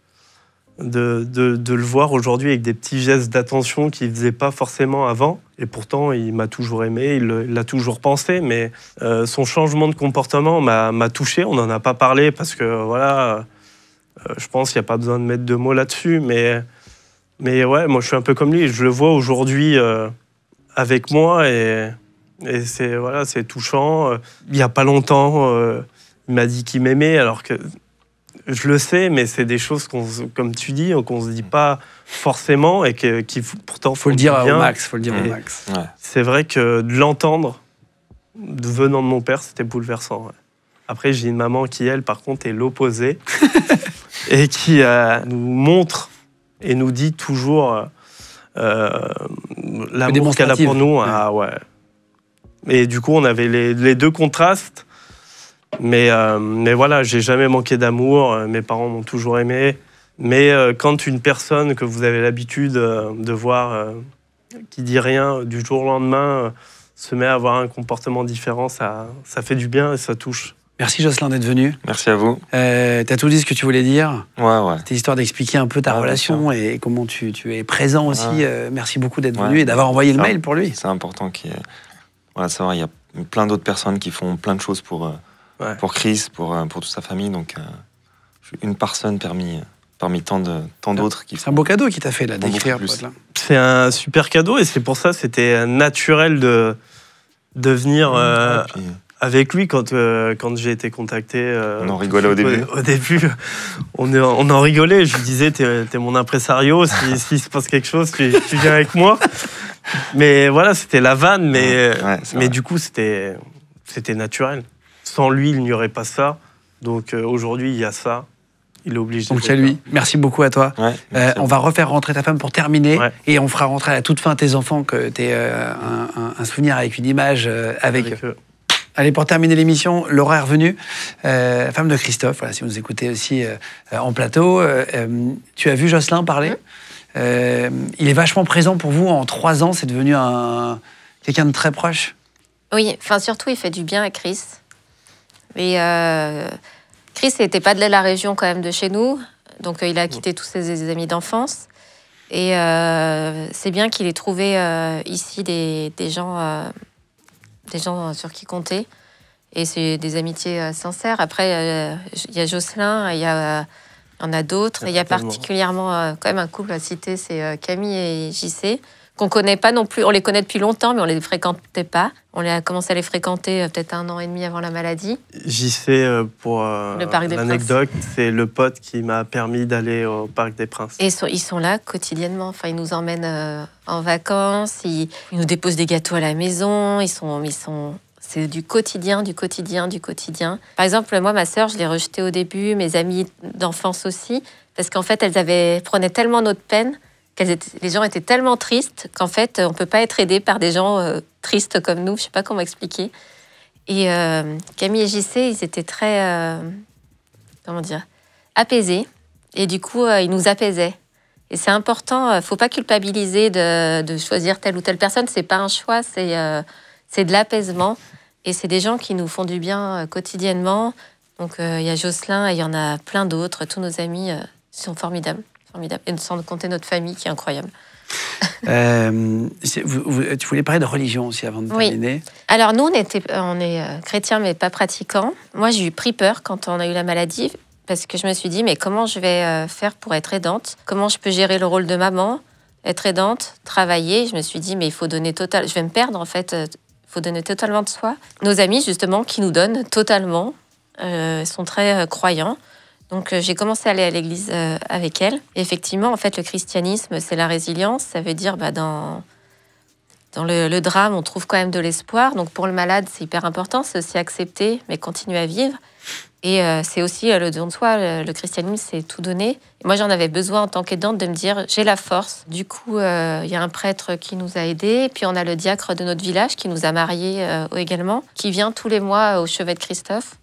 de le voir aujourd'hui avec des petits gestes d'attention qu'il faisait pas forcément avant. Et pourtant, il m'a toujours aimé, il l'a toujours pensé, mais son changement de comportement m'a touché. On n'en a pas parlé parce que, voilà, je pense qu'il n'y a pas besoin de mettre de mots là-dessus. Mais ouais, moi, je suis un peu comme lui. Je le vois aujourd'hui avec moi et c'est voilà, c'est touchant. Il n'y a pas longtemps, il m'a dit qu'il m'aimait, alors que je le sais, mais c'est des choses comme tu dis, qu'on se dit pas forcément et qui pourtant Faut le dire au max. Faut le dire au Et- max. Ouais. C'est vrai que de l'entendre venant de mon père, c'était bouleversant. Ouais. Après, j'ai une maman qui, elle, par contre, est l'opposé et qui nous montre et nous dit toujours l'amour qu'elle a pour nous. Ouais. Ah ouais. Et du coup, on avait les deux contrastes. Mais voilà, j'ai jamais manqué d'amour. Mes parents m'ont toujours aimé. Mais quand une personne que vous avez l'habitude de voir qui dit rien du jour au lendemain se met à avoir un comportement différent, ça fait du bien et ça touche. Merci Jocelyn d'être venu. Merci à vous. T'as tout dit ce que tu voulais dire. Ouais. C'était histoire d'expliquer un peu ta Ouais, relation et comment tu es présent aussi. Ouais. Merci beaucoup d'être Ouais. venu et d'avoir envoyé le Ça- mail pour lui. C'est important qu'il y ait... Voilà, savoir, il y a plein d'autres personnes qui font plein de choses pour Chris, pour toute sa famille. Donc, je suis une personne parmi tant d'autres qui C'est un beau cadeau qu'il t'a fait là, Beaucoup d'écrire. plus. pote, là. C'est un super cadeau et c'est pour ça que c'était naturel de venir Et puis, avec lui quand j'ai été contacté. On en rigolait au début. Au début, on en rigolait. Je lui disais, t'es mon impresario, s'il se passe quelque chose, tu viens avec moi. Mais voilà, c'était la vanne, mais c'est vrai. du coup, c'était naturel. Sans lui, il n'y aurait pas ça. Donc aujourd'hui, il y a ça. Il est obligé Donc de il y a le lui. Merci beaucoup à toi. Ouais, merci à On vous. va refaire rentrer ta femme pour terminer. Ouais. Et on fera rentrer à la toute fin tes enfants, que tu aies un souvenir avec une image avec eux. eux. Allez, pour terminer l'émission, Laura est revenue, femme de Christophe, voilà, si vous nous écoutez aussi en plateau. Tu as vu Jocelyn parler. Il est vachement présent pour vous. En 3 ans, c'est devenu quelqu'un de très proche. Oui, enfin surtout, il fait du bien à Chris. Et Chris n'était pas de la région quand même de chez nous, donc il a quitté tous ses amis d'enfance. Et c'est bien qu'il ait trouvé ici des gens sur qui compter. Et c'est des amitiés sincères. Après, il y a Jocelyn, il y en a d'autres. Et il y a Tellement. particulièrement quand même un couple à citer, c'est Camille et JC, qu'on connaît pas non plus. On les connaît depuis longtemps, mais on les fréquentait pas. On a commencé à les fréquenter peut-être 1 an et demi avant la maladie. JC, pour Parc des l'anecdote, c'est le pote qui m'a permis d'aller au Parc des Princes. Et ils sont là quotidiennement. Enfin, ils nous emmènent en vacances, ils nous déposent des gâteaux à la maison. C'est du quotidien. Par exemple, moi, ma sœur, je l'ai rejetée au début, mes amies d'enfance aussi, parce qu'en fait, prenaient tellement notre peine, les gens étaient tellement tristes qu'en fait, on peut pas être aidé par des gens tristes comme nous. Je sais pas comment expliquer. Et Camille et JC, ils étaient très, apaisés. Et du coup, ils nous apaisaient. Et c'est important, faut pas culpabiliser de choisir telle ou telle personne. C'est pas un choix, c'est de l'apaisement. Et c'est des gens qui nous font du bien quotidiennement. Donc, il y a Jocelyn et il y en a plein d'autres. Tous nos amis sont formidables. Et sans compter notre famille qui est incroyable. Tu voulais parler de religion aussi avant de Oui. terminer. Alors, nous, on est chrétiens, mais pas pratiquants. Moi, j'ai eu peur quand on a eu la maladie, parce que je me suis dit, mais comment je vais faire pour être aidante? Comment je peux gérer le rôle de maman, être aidante, travailler? Je me suis dit, mais il faut donner total... Je vais me perdre, en fait. Il faut donner totalement de soi. Nos amis, justement, qui nous donnent totalement, sont très croyants. Donc, j'ai commencé à aller à l'église avec elle. Et effectivement, en fait, le christianisme, c'est la résilience. Ça veut dire, dans le drame, on trouve quand même de l'espoir. Donc, pour le malade, c'est hyper important. C'est aussi accepter, mais continuer à vivre. Et c'est aussi le don de soi. Le christianisme, c'est tout donner. Et moi, j'en avais besoin en tant qu'aidante de me dire, j'ai la force. Du coup, il y a un prêtre qui nous a aidés. Puis, on a le diacre de notre village qui nous a mariés également, qui vient tous les mois au chevet de Christophe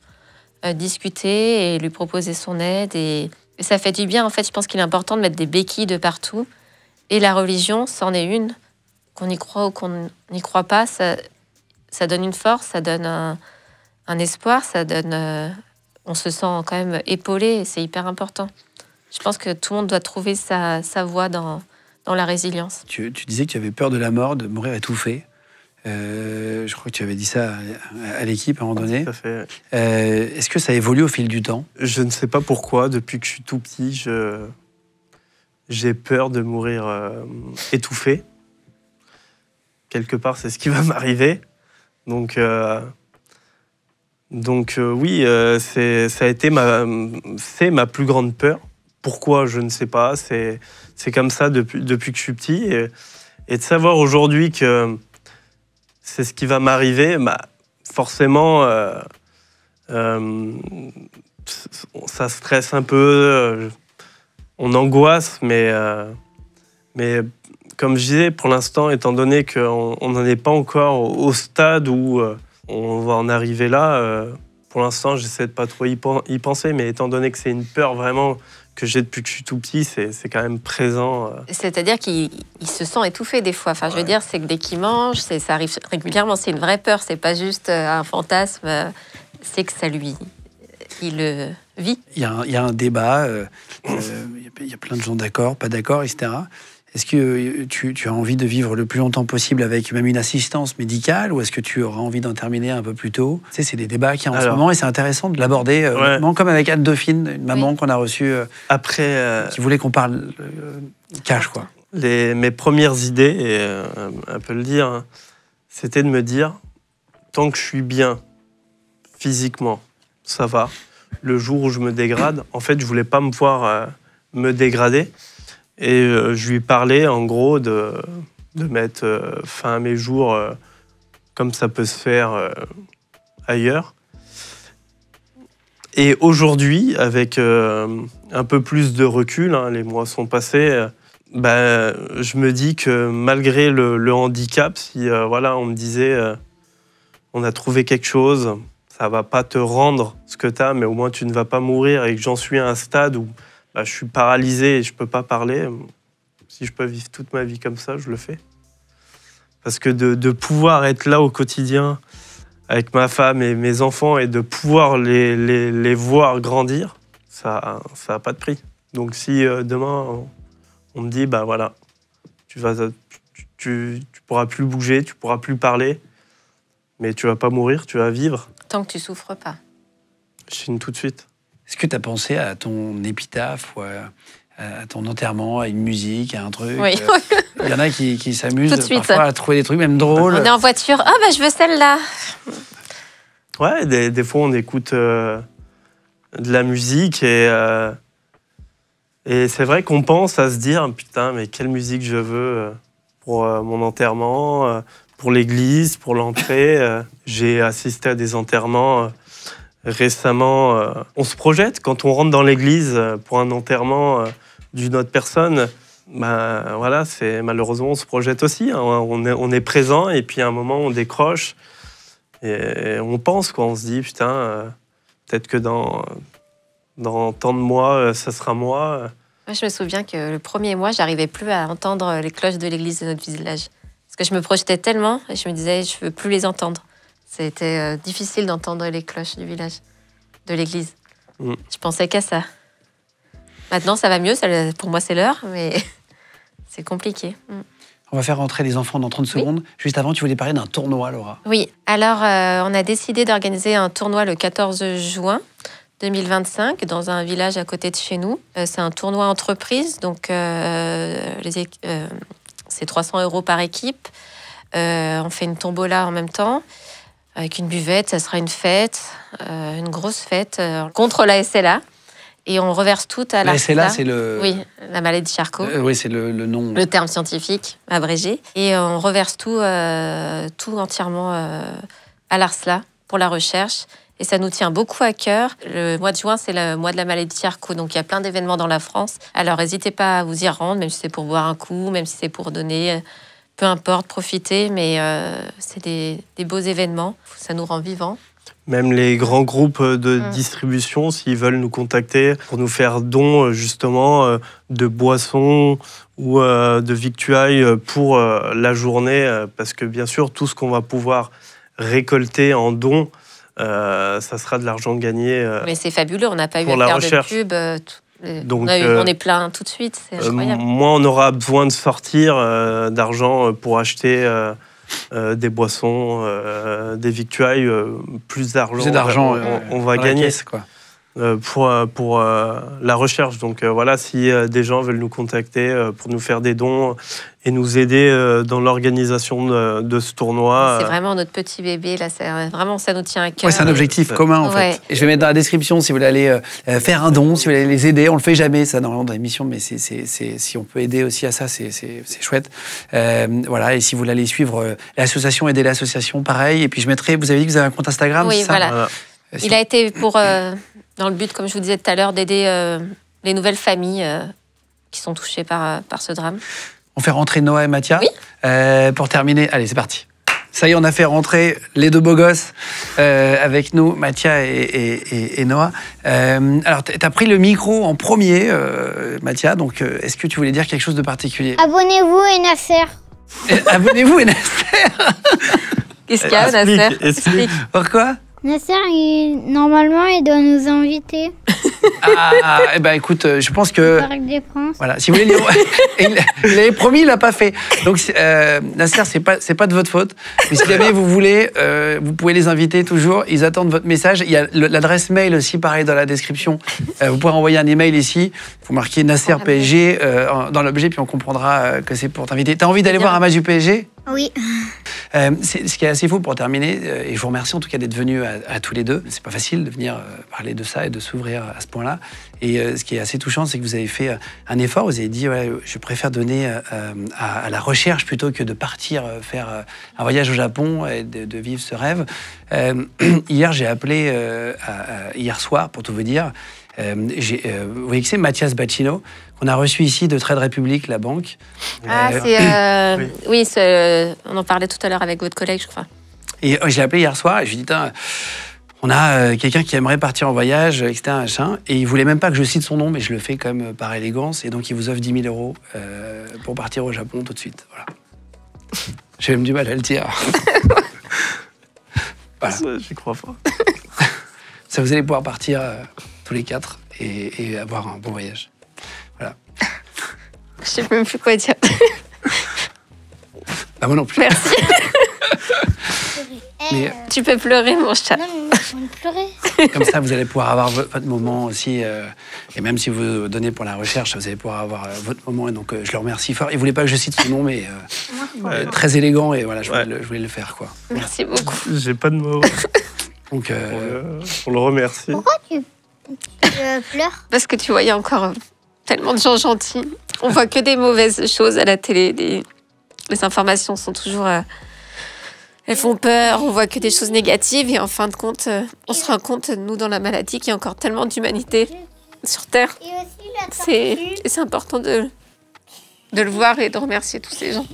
discuter et lui proposer son aide. Et ça fait du bien. En fait, je pense qu'il est important de mettre des béquilles de partout Et la religion, c'en est une. Qu'on y croit ou qu'on n'y croit pas, ça donne une force, ça donne un espoir, ça donne... on se sent quand même épaulé et c'est hyper important. Je pense que tout le monde doit trouver sa voie dans la résilience. Tu disais que tu avais peur de la mort, de mourir étouffé. Je crois que tu avais dit ça à l'équipe à un moment donné. Tout à fait. Est-ce que ça évolue au fil du temps? Je ne sais pas pourquoi, depuis que je suis tout petit, j'ai peur de mourir étouffé. Quelque part, c'est ce qui va m'arriver. Donc oui, ça a été c'est ma plus grande peur. Pourquoi, je ne sais pas. C'est comme ça depuis que je suis petit. Et de savoir aujourd'hui que c'est ce qui va m'arriver, bah, forcément, ça stresse un peu, on angoisse, mais comme je disais, pour l'instant, étant donné qu'on n'en est pas encore au stade où on va en arriver là, pour l'instant, j'essaie de pas trop y penser, mais étant donné que c'est une peur vraiment que j'ai depuis que je suis tout petit, c'est quand même présent. C'est-à-dire qu'il se sent étouffé des fois. Enfin, je veux dire, c'est que dès qu'il mange, ça arrive régulièrement. C'est une vraie peur, c'est pas juste un fantasme. C'est que ça lui... Il le vit. Il y a un débat, il y a plein de gens d'accord, pas d'accord, etc. Est-ce que tu as envie de vivre le plus longtemps possible avec même une assistance médicale, ou est-ce que tu auras envie d'en terminer un peu plus tôt? Tu sais, c'est des débats qu'il y a en ce moment et c'est intéressant de l'aborder, comme avec Anne Dauphine, une maman qu'on a reçue, qui voulait qu'on parle cash, quoi. Mes premières idées, et on peut le dire, hein, c'était de me dire, tant que je suis bien physiquement, ça va. Le jour où je me dégrade, en fait, je voulais pas me voir me dégrader. Et je lui parlais, en gros, de mettre fin à mes jours comme ça peut se faire ailleurs. Et aujourd'hui, avec un peu plus de recul, hein, les mois sont passés, je me dis que malgré le handicap, si voilà, on me disait on a trouvé quelque chose, ça va pas te rendre ce que tu as, mais au moins tu ne vas pas mourir, et que j'en suis à un stade où je suis paralysé et je peux pas parler. Si je peux vivre toute ma vie comme ça, je le fais. Parce que de pouvoir être là au quotidien avec ma femme et mes enfants et de pouvoir les voir grandir, ça a pas de prix. Donc si demain on me dit voilà, tu pourras plus bouger, tu pourras plus parler, mais tu vas pas mourir, tu vas vivre. Tant que tu souffres pas. Je signe tout de suite. Est-ce que tu as pensé à ton épitaphe ou à ton enterrement, à une musique, à un truc? Oui. Il y en a qui s'amusent parfois à trouver des trucs même drôles. On est en voiture, je veux celle-là. Ouais, des fois on écoute de la musique et c'est vrai qu'on pense à se dire putain, mais quelle musique je veux pour mon enterrement, pour l'église, pour l'entrée. J'ai assisté à des enterrements récemment. On se projette quand on rentre dans l'église pour un enterrement d'une autre personne. Voilà, malheureusement on se projette aussi. Hein, on est présent et puis à un moment on décroche et on pense, quoi. On se dit putain, peut-être que dans tant de mois ça sera moi. Moi, je me souviens que le premier mois, j'arrivais plus à entendre les cloches de l'église de notre village. Parce que je me projetais tellement et je me disais, je veux plus les entendre. C'était difficile d'entendre les cloches du village, de l'église. Je pensais qu'à ça. Maintenant, ça va mieux. Pour moi, c'est l'heure, mais c'est compliqué. On va faire rentrer les enfants dans 30 secondes. Juste avant, tu voulais parler d'un tournoi, Laura. Oui. Alors, on a décidé d'organiser un tournoi le 14 juin 2025 dans un village à côté de chez nous. C'est un tournoi entreprise, donc c'est 300 € par équipe. On fait une tombola en même temps, avec une buvette. Ça sera une fête, une grosse fête contre la SLA. Et on reverse tout à la SLA, c'est le... Oui, la maladie de Charcot. Oui, c'est le nom. Le terme scientifique, abrégé. Et on reverse tout entièrement à l'ARSLA pour la recherche. Et ça nous tient beaucoup à cœur. Le mois de juin, c'est le mois de la maladie de Charcot. Donc, il y a plein d'événements dans la France. Alors, n'hésitez pas à vous y rendre, même si c'est pour boire un coup, même si c'est pour donner peu importe, profiter, mais c'est des beaux événements, ça nous rend vivants. Même les grands groupes de distribution, s'ils veulent nous contacter pour nous faire don justement de boissons ou de victuailles pour la journée, parce que bien sûr, tout ce qu'on va pouvoir récolter en don, ça sera de l'argent gagné. Mais c'est fabuleux, on n'a pas eu pour à la faire recherche. de pub. Donc, on est plein tout de suite, c'est incroyable. moins on aura besoin de sortir d'argent pour acheter des boissons, des victuailles, plus d'argent on va dans la gagner caisse, quoi. pour la recherche. Donc voilà, si des gens veulent nous contacter pour nous faire des dons et nous aider dans l'organisation de ce tournoi. C'est vraiment notre petit bébé, là, vraiment ça nous tient à cœur. Ouais, c'est un objectif commun en Ouais. fait. Et je vais mettre dans la description si vous voulez aller faire un don, si vous voulez les aider. On le fait jamais ça normalement dans l'émission, mais si on peut aider aussi à ça, c'est chouette. Voilà, et si vous voulez aller suivre l'association, aider l'association, pareil. Et puis je mettrai, vous avez dit que vous avez un compte Instagram, Oui, c'est ça voilà. Il a été dans le but, comme je vous disais tout à l'heure, d'aider les nouvelles familles qui sont touchées par ce drame. On fait rentrer Noah et Mathia. Oui. Pour terminer, allez, c'est parti. Ça y est, on a fait rentrer les deux beaux gosses avec nous, Mathia et Noah. Alors, tu as pris le micro en premier, Mathia, donc est-ce que tu voulais dire quelque chose de particulier? Abonnez-vous et Nasser. Abonnez-vous et Nasser. Qu'est-ce qu'il y a, Nasser? Explique. Pourquoi? Nasser, normalement, il doit nous inviter Eh ben écoute, je pense que... au Parc des Princes. Voilà, si vous voulez lire... il avait promis, il l'a pas fait. Donc, Nasser, c'est pas de votre faute. Mais si jamais vous voulez, vous pouvez les inviter toujours. Ils attendent votre message. Il y a l'adresse mail aussi, pareil, dans la description. Vous pouvez envoyer un email ici. Vous marquez Nasser PSG dans l'objet, puis on comprendra que c'est pour t'inviter. T'as envie d'aller voir un match du PSG ? Oui. Ce qui est assez fou pour terminer, et je vous remercie en tout cas d'être venus à tous les deux. C'est pas facile de venir parler de ça et de s'ouvrir à ce point-là. Et ce qui est assez touchant, c'est que vous avez fait un effort. Vous avez dit, ouais, je préfère donner à la recherche plutôt que de partir faire un voyage au Japon et de vivre ce rêve. Hier, j'ai appelé, hier soir, pour tout vous dire, vous voyez que c'est Mathias Bacchino, qu'on a reçu ici de Trade Republic, la banque. Ah, oui, on en parlait tout à l'heure avec votre collègue, je crois. Et je l'ai appelé hier soir et je lui ai dit, on a quelqu'un qui aimerait partir en voyage, etc. Machin, et il voulait même pas que je cite son nom, mais je le fais quand même par élégance. Et donc, il vous offre 10 000 € pour partir au Japon tout de suite. Voilà. J'ai même du mal à le dire. Voilà. J'y crois pas. Ça, vous allez pouvoir partir tous les quatre et avoir un bon voyage. Voilà. Je sais même plus quoi dire. Bah, moi non plus. Merci. Mais Tu peux pleurer, mon chat. Non, mais on va pleurer. comme ça, vous allez pouvoir avoir votre moment aussi. Et même si vous donnez pour la recherche, vous allez pouvoir avoir votre moment. Et donc, je le remercie fort. Il voulait pas que je cite son nom, mais très élégant. Et voilà, je voulais le faire, quoi. Merci beaucoup. J'ai pas de mots Donc, pour le remercier. Pourquoi tu pleures? Parce que tu voyais encore tellement de gens gentils. On voit que des mauvaises choses à la télé. Les informations sont toujours... elles font peur, on voit que des choses négatives. Et en fin de compte, on se rend compte, nous, dans la maladie, qu'il y a encore tellement d'humanité sur Terre. Et aussi la C'est important de le voir et de remercier tous ces gens.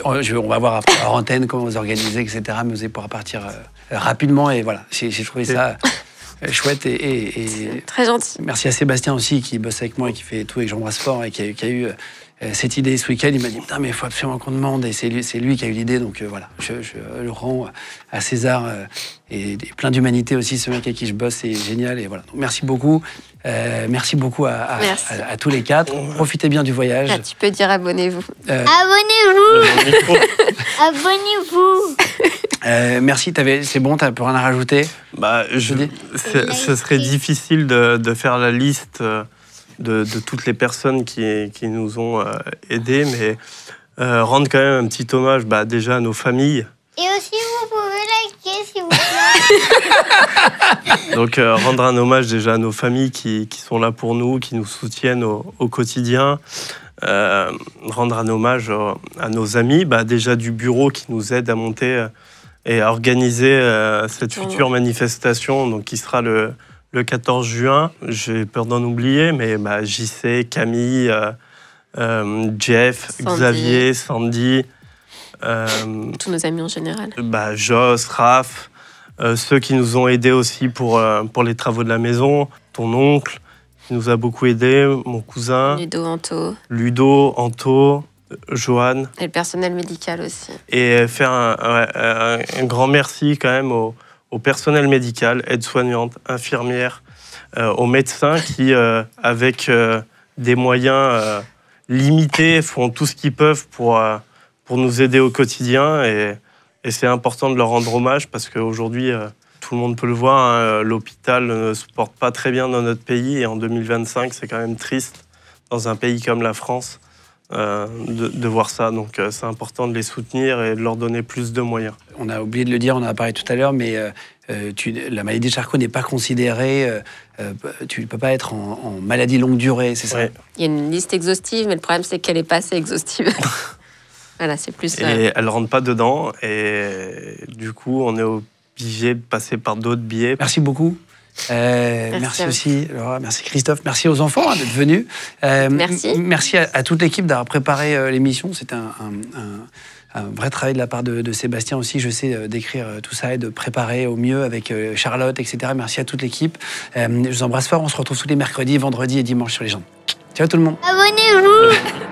on va voir après hors antenne comment vous organisez, etc. Mais vous allez pouvoir partir rapidement. Et voilà, j'ai trouvé ça chouette et Très gentil. merci à Sébastien aussi qui bosse avec moi et qui fait tout et que j'embrasse fort et qui a eu cette idée ce week-end. Il m'a dit putain mais il faut absolument qu'on demande et c'est lui qui a eu l'idée, donc voilà, je le rends à César et plein d'humanité aussi, ce mec avec qui je bosse, c'est génial et voilà. Donc, merci beaucoup Merci. à tous les quatre. Profitez bien du voyage. Ah, tu peux dire abonnez-vous. Abonnez-vous. Abonnez-vous. Merci, c'est bon, t'as plus rien à rajouter? Bah, ce serait difficile de faire la liste de toutes les personnes qui nous ont aidés, mais rendre quand même un petit hommage déjà à nos familles. Et aussi, vous pouvez liker, s'il vous plaît. Donc rendre un hommage déjà à nos familles qui sont là pour nous, qui nous soutiennent au quotidien. Rendre un hommage à nos amis, déjà du bureau qui nous aide à monter et à organiser cette future manifestation, donc qui sera le 14 juin. J'ai peur d'en oublier, mais JC, Camille, Jeff, Sandy. Xavier, Sandy, Tous nos amis en général. Joss, Raph, ceux qui nous ont aidés aussi pour les travaux de la maison, ton oncle qui nous a beaucoup aidés, mon cousin, Ludo, Anto, Johan. Et le personnel médical aussi. Et faire un grand merci quand même au personnel médical, aides-soignantes, infirmières, aux médecins qui, avec des moyens limités, font tout ce qu'ils peuvent pour nous aider au quotidien. Et c'est important de leur rendre hommage parce qu'aujourd'hui, tout le monde peut le voir, hein, l'hôpital ne se porte pas très bien dans notre pays. Et en 2025, c'est quand même triste dans un pays comme la France de voir ça. Donc c'est important de les soutenir et de leur donner plus de moyens. On a oublié de le dire, on en a parlé tout à l'heure, mais la maladie de Charcot n'est pas considérée, tu ne peux pas être en maladie longue durée, c'est ça? Ouais. Il y a une liste exhaustive, mais le problème c'est qu'elle n'est pas assez exhaustive. Voilà, c'est plus... Et elle ne rentre pas dedans, et du coup on est obligé de passer par d'autres biais. Merci beaucoup. Merci aussi, Laura, merci Christophe, merci aux enfants d'être venus. Merci. Merci à toute l'équipe d'avoir préparé l'émission. C'était un vrai travail de la part de Sébastien aussi, je sais, d'écrire tout ça et de préparer au mieux avec Charlotte, etc. Merci à toute l'équipe. Je vous embrasse fort, on se retrouve tous les mercredis, vendredis et dimanches sur Les Légendes. Ciao tout le monde. Abonnez-vous.